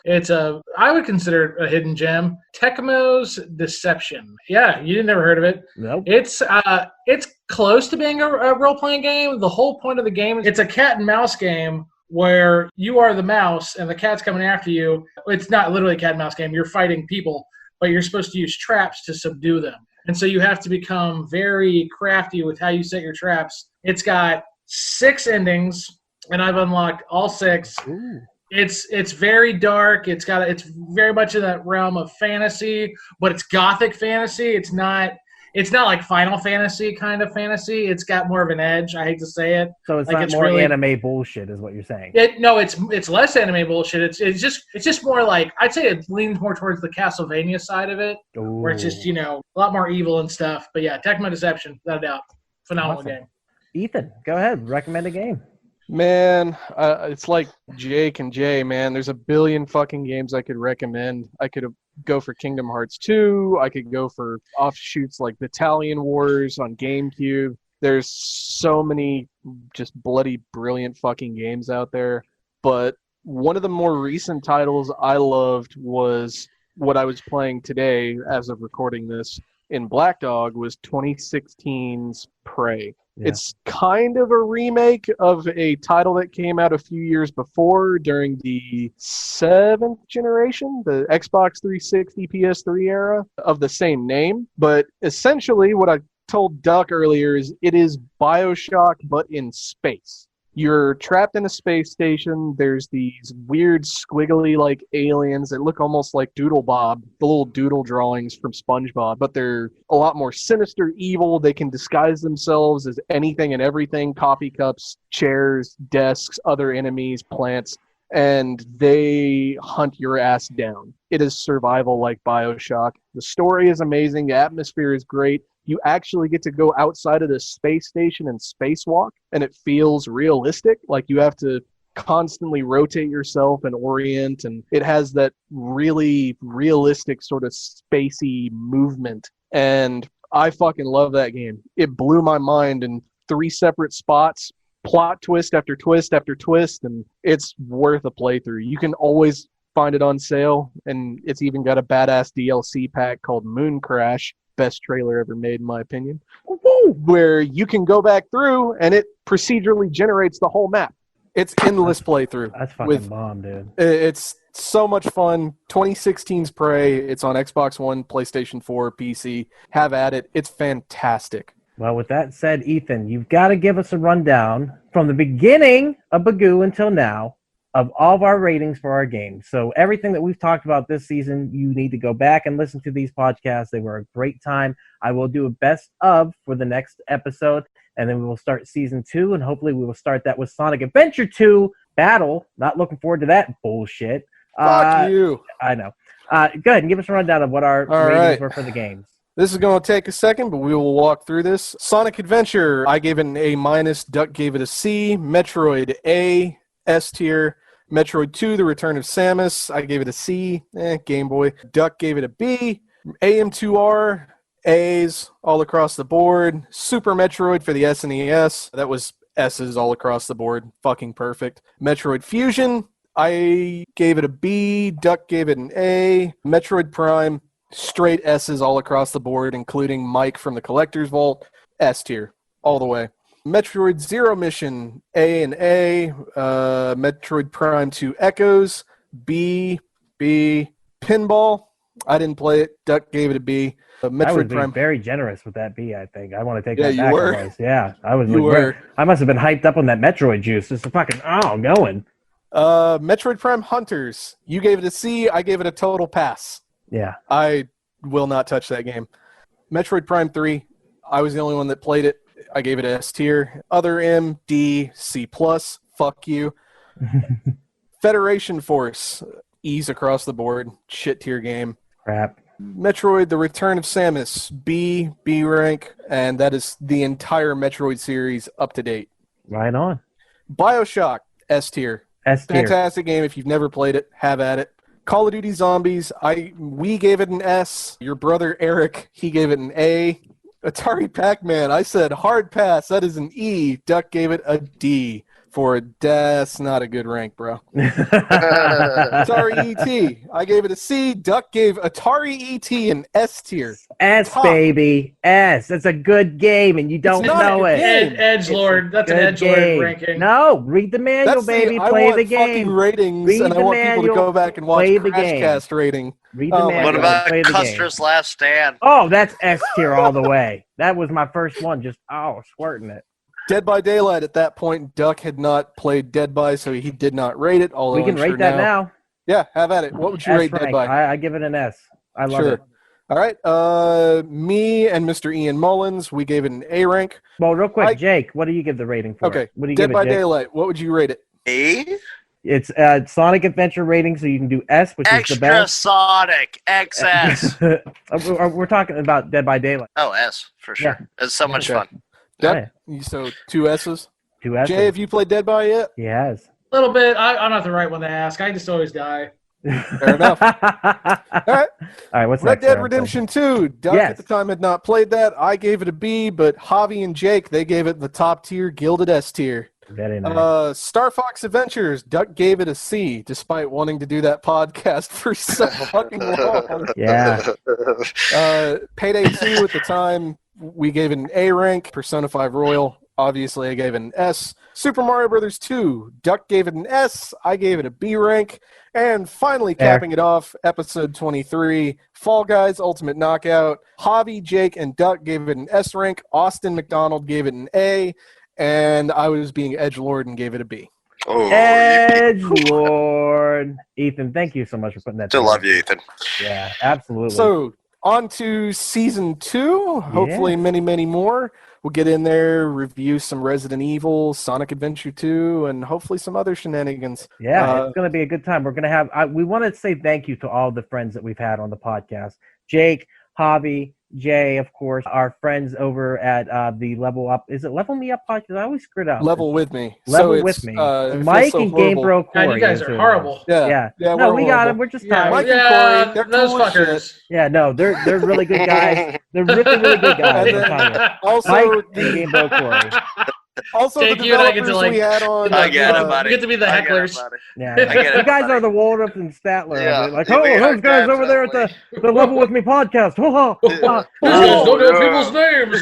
[SPEAKER 7] I would consider it a hidden gem. Tecmo's Deception. Yeah, you never heard of it.
[SPEAKER 3] Nope.
[SPEAKER 7] It's close to being a role-playing game. The whole point of the game is it's a cat and mouse game where you are the mouse and the cat's coming after you. It's not literally a cat and mouse game. You're fighting people, but you're supposed to use traps to subdue them. And so you have to become very crafty with how you set your traps. It's got 6 endings, and I've unlocked all 6.
[SPEAKER 3] Ooh.
[SPEAKER 7] It's very dark. It's very much in that realm of fantasy, but it's gothic fantasy. It's not like Final Fantasy kind of fantasy. It's got more of an edge. I hate to say it.
[SPEAKER 3] So it's not more really, anime bullshit, is what you're saying.
[SPEAKER 7] No, it's less anime bullshit. It's just more like, I'd say it leans more towards the Castlevania side of it, where it's just a lot more evil and stuff. But yeah, Tecmo Deception, without a doubt, phenomenal game.
[SPEAKER 3] Ethan, go ahead, recommend a game.
[SPEAKER 4] Man, it's like Jake and Jay, man. There's a billion fucking games I could recommend. I could go for Kingdom Hearts 2. I could go for offshoots like Battalion Wars on GameCube. There's so many just bloody brilliant fucking games out there. But one of the more recent titles I loved was what I was playing today as of recording this in Black Dog was 2016's Prey. Yeah. It's kind of a remake of a title that came out a few years before during the 7th generation, the Xbox 360, PS3 era of the same name. But essentially what I told Duck earlier is it is BioShock, but in space. You're trapped in a space station. There's these weird squiggly like aliens that look almost like Doodle Bob, the little doodle drawings from SpongeBob, but they're a lot more sinister, evil. They can disguise themselves as anything and everything, coffee cups, chairs, desks, other enemies, plants, and they hunt your ass down. It is survival like BioShock. The story is amazing. The atmosphere is great. You actually get to go outside of the space station and spacewalk, and it feels realistic. Like you have to constantly rotate yourself and orient, and it has that really realistic sort of spacey movement. And I fucking love that game. It blew my mind in 3 separate spots, plot twist after twist after twist, and it's worth a playthrough. You can always find it on sale, and it's even got a badass DLC pack called Moon Crash. Best trailer ever made, in my opinion, where you can go back through and it procedurally generates the whole map. It's endless playthrough.
[SPEAKER 3] That's fucking bomb, dude.
[SPEAKER 4] It's so much fun. 2016's Prey. It's on Xbox One, PlayStation 4, PC. Have at it. It's fantastic.
[SPEAKER 3] Well, with that said, Ethan, you've got to give us a rundown from the beginning of Bagu until now of all of our ratings for our games. So everything that we've talked about this season, you need to go back and listen to these podcasts. They were a great time. I will do a best of for the next episode, and then we will start season 2, and hopefully we will start that with Sonic Adventure 2 Battle. Not looking forward to that bullshit.
[SPEAKER 4] Fuck you.
[SPEAKER 3] I know. Go ahead and give us a rundown of what our ratings were for the games.
[SPEAKER 4] This is going to take a second, but we will walk through this. Sonic Adventure, I gave it an A-. Duck gave it a C. Metroid, A, S tier. Metroid 2, The Return of Samus, I gave it a C. Game Boy. Duck gave it a B. AM2R, A's all across the board. Super Metroid for the SNES, that was S's all across the board. Fucking perfect. Metroid Fusion, I gave it a B. Duck gave it an A. Metroid Prime, straight S's all across the board, including Mike from the Collector's Vault. S tier, all the way. Metroid Zero Mission, A and A. Metroid Prime 2 Echoes, B. Pinball, I didn't play it. Duck gave it a B.
[SPEAKER 3] Metroid I was Prime very generous with that B, I think. I want to take that back.
[SPEAKER 4] You were?
[SPEAKER 3] Yeah, I was.
[SPEAKER 4] You were.
[SPEAKER 3] I must have been hyped up on that Metroid juice. Just fucking, going.
[SPEAKER 4] Metroid Prime Hunters, you gave it a C. I gave it a total pass.
[SPEAKER 3] Yeah.
[SPEAKER 4] I will not touch that game. Metroid Prime 3, I was the only one that played it. I gave it a S tier. Other M, D, C+. Fuck you. Federation Force, E's across the board. Shit tier game.
[SPEAKER 3] Crap.
[SPEAKER 4] Metroid, The Return of Samus, B rank, and that is the entire Metroid series up to date.
[SPEAKER 3] Right on.
[SPEAKER 4] BioShock, S tier.
[SPEAKER 3] S tier.
[SPEAKER 4] Fantastic game. If you've never played it, have at it. Call of Duty Zombies, we gave it an S. Your brother Eric, he gave it an A. Atari Pac-Man, I said hard pass. That is an E. Duck gave it a D. For a that's not a good rank, bro. Atari ET, I gave it a C. Duck gave Atari ET an S tier.
[SPEAKER 3] S, top. Baby. S. That's a good game, and you don't know it.
[SPEAKER 7] Edgelord. That's an Edgelord ranking.
[SPEAKER 3] No, read the manual, baby. Play the game.
[SPEAKER 4] Fucking ratings, and I want people to go back and watch Crashcast rating.
[SPEAKER 3] Read the manual.
[SPEAKER 6] What about Custer's Last Stand?
[SPEAKER 3] Oh, that's S tier all the way. That was my first one. Just squirting it.
[SPEAKER 4] Dead by Daylight, at that point, Duck had not played Dead by, so he did not rate it.
[SPEAKER 3] We can rate that now.
[SPEAKER 4] Yeah, have at it. What would you rate Dead by?
[SPEAKER 3] I give it an S. I love it.
[SPEAKER 4] All right. Me and Mr. Ian Mullins, we gave it an A rank.
[SPEAKER 3] Well, real quick, Jake, what do you give the rating for
[SPEAKER 4] Okay.
[SPEAKER 3] it? What do you
[SPEAKER 4] Dead
[SPEAKER 3] give
[SPEAKER 4] by
[SPEAKER 3] it, Jake?
[SPEAKER 4] Daylight, what would you rate it?
[SPEAKER 6] A?
[SPEAKER 3] It's Sonic Adventure rating, so you can do S, which is the best.
[SPEAKER 6] Extra Sonic, XS.
[SPEAKER 3] We're talking about Dead by Daylight.
[SPEAKER 6] Oh, S, for sure. Yeah. It's so much fun.
[SPEAKER 4] Yep. So 2 S's.
[SPEAKER 3] 2 S's.
[SPEAKER 4] Jay, have you played Dead by yet?
[SPEAKER 3] He has.
[SPEAKER 7] A little bit. I'm not the right one to ask. I just always die.
[SPEAKER 4] Fair enough. All right.
[SPEAKER 3] All right, what's
[SPEAKER 4] Red
[SPEAKER 3] next,
[SPEAKER 4] Dead
[SPEAKER 3] Aaron?
[SPEAKER 4] Redemption 2. Duck
[SPEAKER 3] Yes.
[SPEAKER 4] at the time had not played that. I gave it a B, but Javi and Jake, they gave it the top tier, gilded S tier.
[SPEAKER 3] Very nice.
[SPEAKER 4] Star Fox Adventures, Duck gave it a C, despite wanting to do that podcast for so fucking long.
[SPEAKER 3] Yeah.
[SPEAKER 4] Payday 2 at the time, we gave it an A rank. Persona 5 Royal, obviously I gave it an S. Super Mario Brothers 2, Duck gave it an S, I gave it a B rank. And finally capping it off, episode 23, Fall Guys Ultimate Knockout. Javi, Jake, and Duck gave it an S rank. Austin McDonald gave it an A. And I was being edgelord and gave it a B.
[SPEAKER 6] Oh,
[SPEAKER 3] Edgelord. Ethan, thank you so much for putting that
[SPEAKER 6] Still
[SPEAKER 3] together.
[SPEAKER 6] love you, Ethan.
[SPEAKER 3] Yeah, absolutely.
[SPEAKER 4] So, on to Season 2. Hopefully many, many more. We'll get in there, review some Resident Evil, Sonic Adventure 2, and hopefully some other shenanigans.
[SPEAKER 3] Yeah, it's going to be a good time. We're going to have, we want to say thank you to all the friends that we've had on the podcast. Jake, Javi, Jay, of course, our friends over at the Level Up. Is it Level Me Up podcast? I always screw it up.
[SPEAKER 4] Level with me.
[SPEAKER 3] Level
[SPEAKER 4] So
[SPEAKER 3] with
[SPEAKER 4] it's,
[SPEAKER 3] me.
[SPEAKER 4] it
[SPEAKER 3] Mike
[SPEAKER 4] feels so
[SPEAKER 3] and Game
[SPEAKER 4] horrible.
[SPEAKER 3] Bro Corey.
[SPEAKER 7] God, you guys are horrible.
[SPEAKER 3] Yeah. No,
[SPEAKER 4] we're
[SPEAKER 3] we got
[SPEAKER 4] horrible.
[SPEAKER 3] them. We're just
[SPEAKER 7] Yeah,
[SPEAKER 3] tired.
[SPEAKER 4] Mike and Corey, they're
[SPEAKER 7] those
[SPEAKER 4] cool as shit.
[SPEAKER 7] fuckers.
[SPEAKER 3] Yeah, no, they're really good guys. They're really, really good guys.
[SPEAKER 4] And
[SPEAKER 3] I'm telling you.
[SPEAKER 4] Also,
[SPEAKER 3] Mike and Game Bro Corey.
[SPEAKER 4] also
[SPEAKER 7] Jake,
[SPEAKER 4] the
[SPEAKER 7] you and I get to,
[SPEAKER 4] developers we had on.
[SPEAKER 6] I get it, buddy.
[SPEAKER 7] You get to be the
[SPEAKER 6] I get it,
[SPEAKER 7] hecklers.
[SPEAKER 6] buddy.
[SPEAKER 3] Yeah,
[SPEAKER 6] I get it,
[SPEAKER 3] you guys
[SPEAKER 6] buddy.
[SPEAKER 3] are the Waldorf and Statler.
[SPEAKER 6] Yeah.
[SPEAKER 3] Like,
[SPEAKER 6] Yeah,
[SPEAKER 3] oh,
[SPEAKER 6] we
[SPEAKER 3] those
[SPEAKER 6] are,
[SPEAKER 3] guys over there at the Level With Me podcast.
[SPEAKER 7] These guys don't know people's names.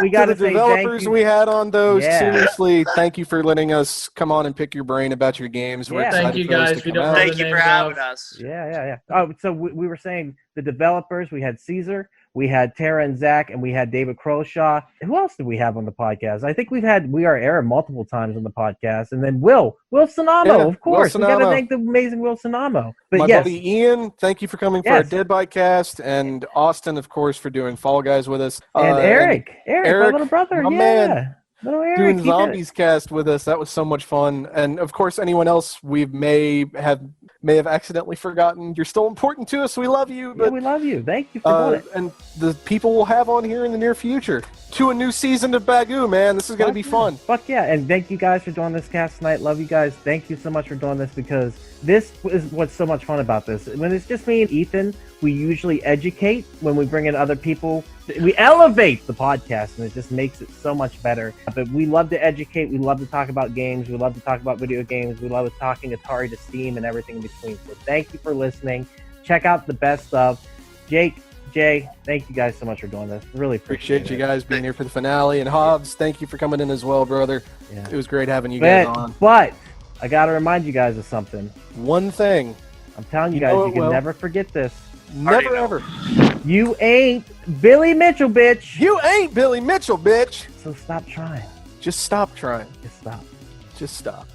[SPEAKER 3] We
[SPEAKER 4] To
[SPEAKER 3] got
[SPEAKER 4] the
[SPEAKER 3] to say thank
[SPEAKER 4] developers
[SPEAKER 3] you.
[SPEAKER 4] we had on those,
[SPEAKER 3] Yeah.
[SPEAKER 4] seriously, thank you for letting us come on and pick your brain about your games. We're
[SPEAKER 3] Yeah.
[SPEAKER 4] excited
[SPEAKER 7] Thank you
[SPEAKER 4] for those
[SPEAKER 7] guys.
[SPEAKER 4] to
[SPEAKER 7] We
[SPEAKER 4] come
[SPEAKER 7] don't
[SPEAKER 4] out.
[SPEAKER 7] know
[SPEAKER 6] Thank you for
[SPEAKER 7] names
[SPEAKER 6] having
[SPEAKER 7] of-
[SPEAKER 6] us.
[SPEAKER 3] Yeah. Oh, so we were saying the developers. We had Caesar, we had Tara and Zach, and we had David Croshaw. Who else did we have on the podcast? I think we've had We Are Air multiple times on the podcast, and then Will Sonamo,
[SPEAKER 4] Yeah,
[SPEAKER 3] of course.
[SPEAKER 4] Will
[SPEAKER 3] We got to
[SPEAKER 4] Sonamo.
[SPEAKER 3] thank the amazing Will Sonamo. But
[SPEAKER 4] My
[SPEAKER 3] yes,
[SPEAKER 4] buddy Ian, thank you for coming for our
[SPEAKER 3] Yes.
[SPEAKER 4] Dead by Cast, and Austin, of course, for doing Fall Guys with us.
[SPEAKER 3] and Eric, my
[SPEAKER 4] Eric,
[SPEAKER 3] little brother,
[SPEAKER 4] my
[SPEAKER 3] yeah.
[SPEAKER 4] man.
[SPEAKER 3] Little Eric,
[SPEAKER 4] Doing
[SPEAKER 3] he did it.
[SPEAKER 4] Zombies cast with us, that was so much fun. And of course, anyone else we may have accidentally forgotten. You're still important to us. We love you.
[SPEAKER 3] Yeah,
[SPEAKER 4] But
[SPEAKER 3] we love you. Thank you for doing it.
[SPEAKER 4] and the people we'll have on here in the near future to a new season of Bagu, man. This is going to be fun.
[SPEAKER 3] Fuck yeah. And thank you guys for doing this cast tonight. Love you guys. Thank you so much for doing this, because this is what's so much fun about this. When it's just me and Ethan, we usually educate. When we bring in other people, we elevate the podcast, and it just makes it so much better. But we love to educate. We love to talk about games. We love to talk about video games. We love talking Atari to Steam and everything in between. So thank you for listening. Check out the best of Jake, Jay. Thank you guys so much for doing this. Really
[SPEAKER 4] Appreciate you guys being here for the finale. And Hobbs, thank you for coming in as well, brother.
[SPEAKER 3] Yeah.
[SPEAKER 4] It was great having you guys on.
[SPEAKER 3] But I got to remind you guys of something.
[SPEAKER 4] One thing.
[SPEAKER 3] I'm telling you
[SPEAKER 4] You
[SPEAKER 3] guys,
[SPEAKER 4] know
[SPEAKER 3] you
[SPEAKER 4] it
[SPEAKER 3] can
[SPEAKER 4] will.
[SPEAKER 3] never forget this.
[SPEAKER 4] Never ever.
[SPEAKER 3] You ain't Billy Mitchell, bitch.
[SPEAKER 4] You ain't Billy Mitchell, bitch.
[SPEAKER 3] So stop trying.
[SPEAKER 4] Just stop trying.
[SPEAKER 3] Just stop.
[SPEAKER 4] Just stop.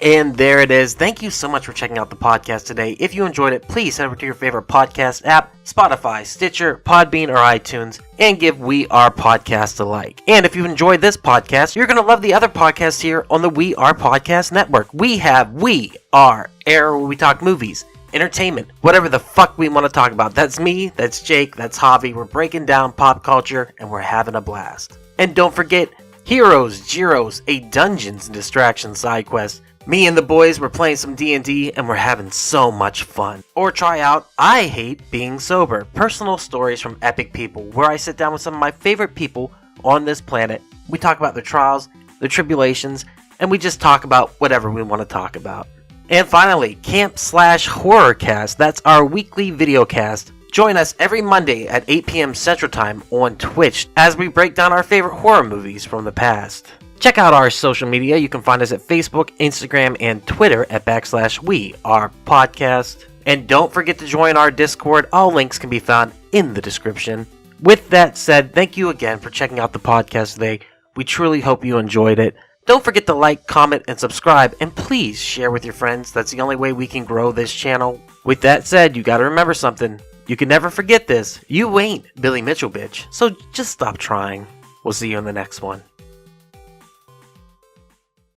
[SPEAKER 1] And there it is. Thank you so much for checking out the podcast today. If you enjoyed it, please head over to your favorite podcast app, Spotify, Stitcher, Podbean, or iTunes, and give We Are Podcast a like. And if you enjoyed this podcast, you're going to love the other podcasts here on the We Are Podcast Network. We have We Are Air, where we talk movies, entertainment, whatever the fuck we want to talk about. That's me, that's Jake, that's Javi. We're breaking down pop culture, and we're having a blast. And don't forget, Heroes, Gyros, a Dungeons and Distractions side quest. Me and the boys were playing some D&D, and we're having so much fun. Or try out I Hate Being Sober, personal stories from epic people, where I sit down with some of my favorite people on this planet. We talk about their trials, their tribulations, and we just talk about whatever we want to talk about. And finally, Camp Slash Horrorcast. That's our weekly video cast. Join us every Monday at 8 p.m. Central Time on Twitch as we break down our favorite horror movies from the past. Check out our social media. You can find us at Facebook, Instagram, and Twitter at /WeArePodcast. And don't forget to join our Discord. All links can be found in the description. With that said, thank you again for checking out the podcast today. We truly hope you enjoyed it. Don't forget to like, comment, and subscribe, and please share with your friends. That's the only way we can grow this channel. With that said, you gotta remember something. You can never forget this. You ain't Billy Mitchell, bitch. So just stop trying. We'll see you in the next one.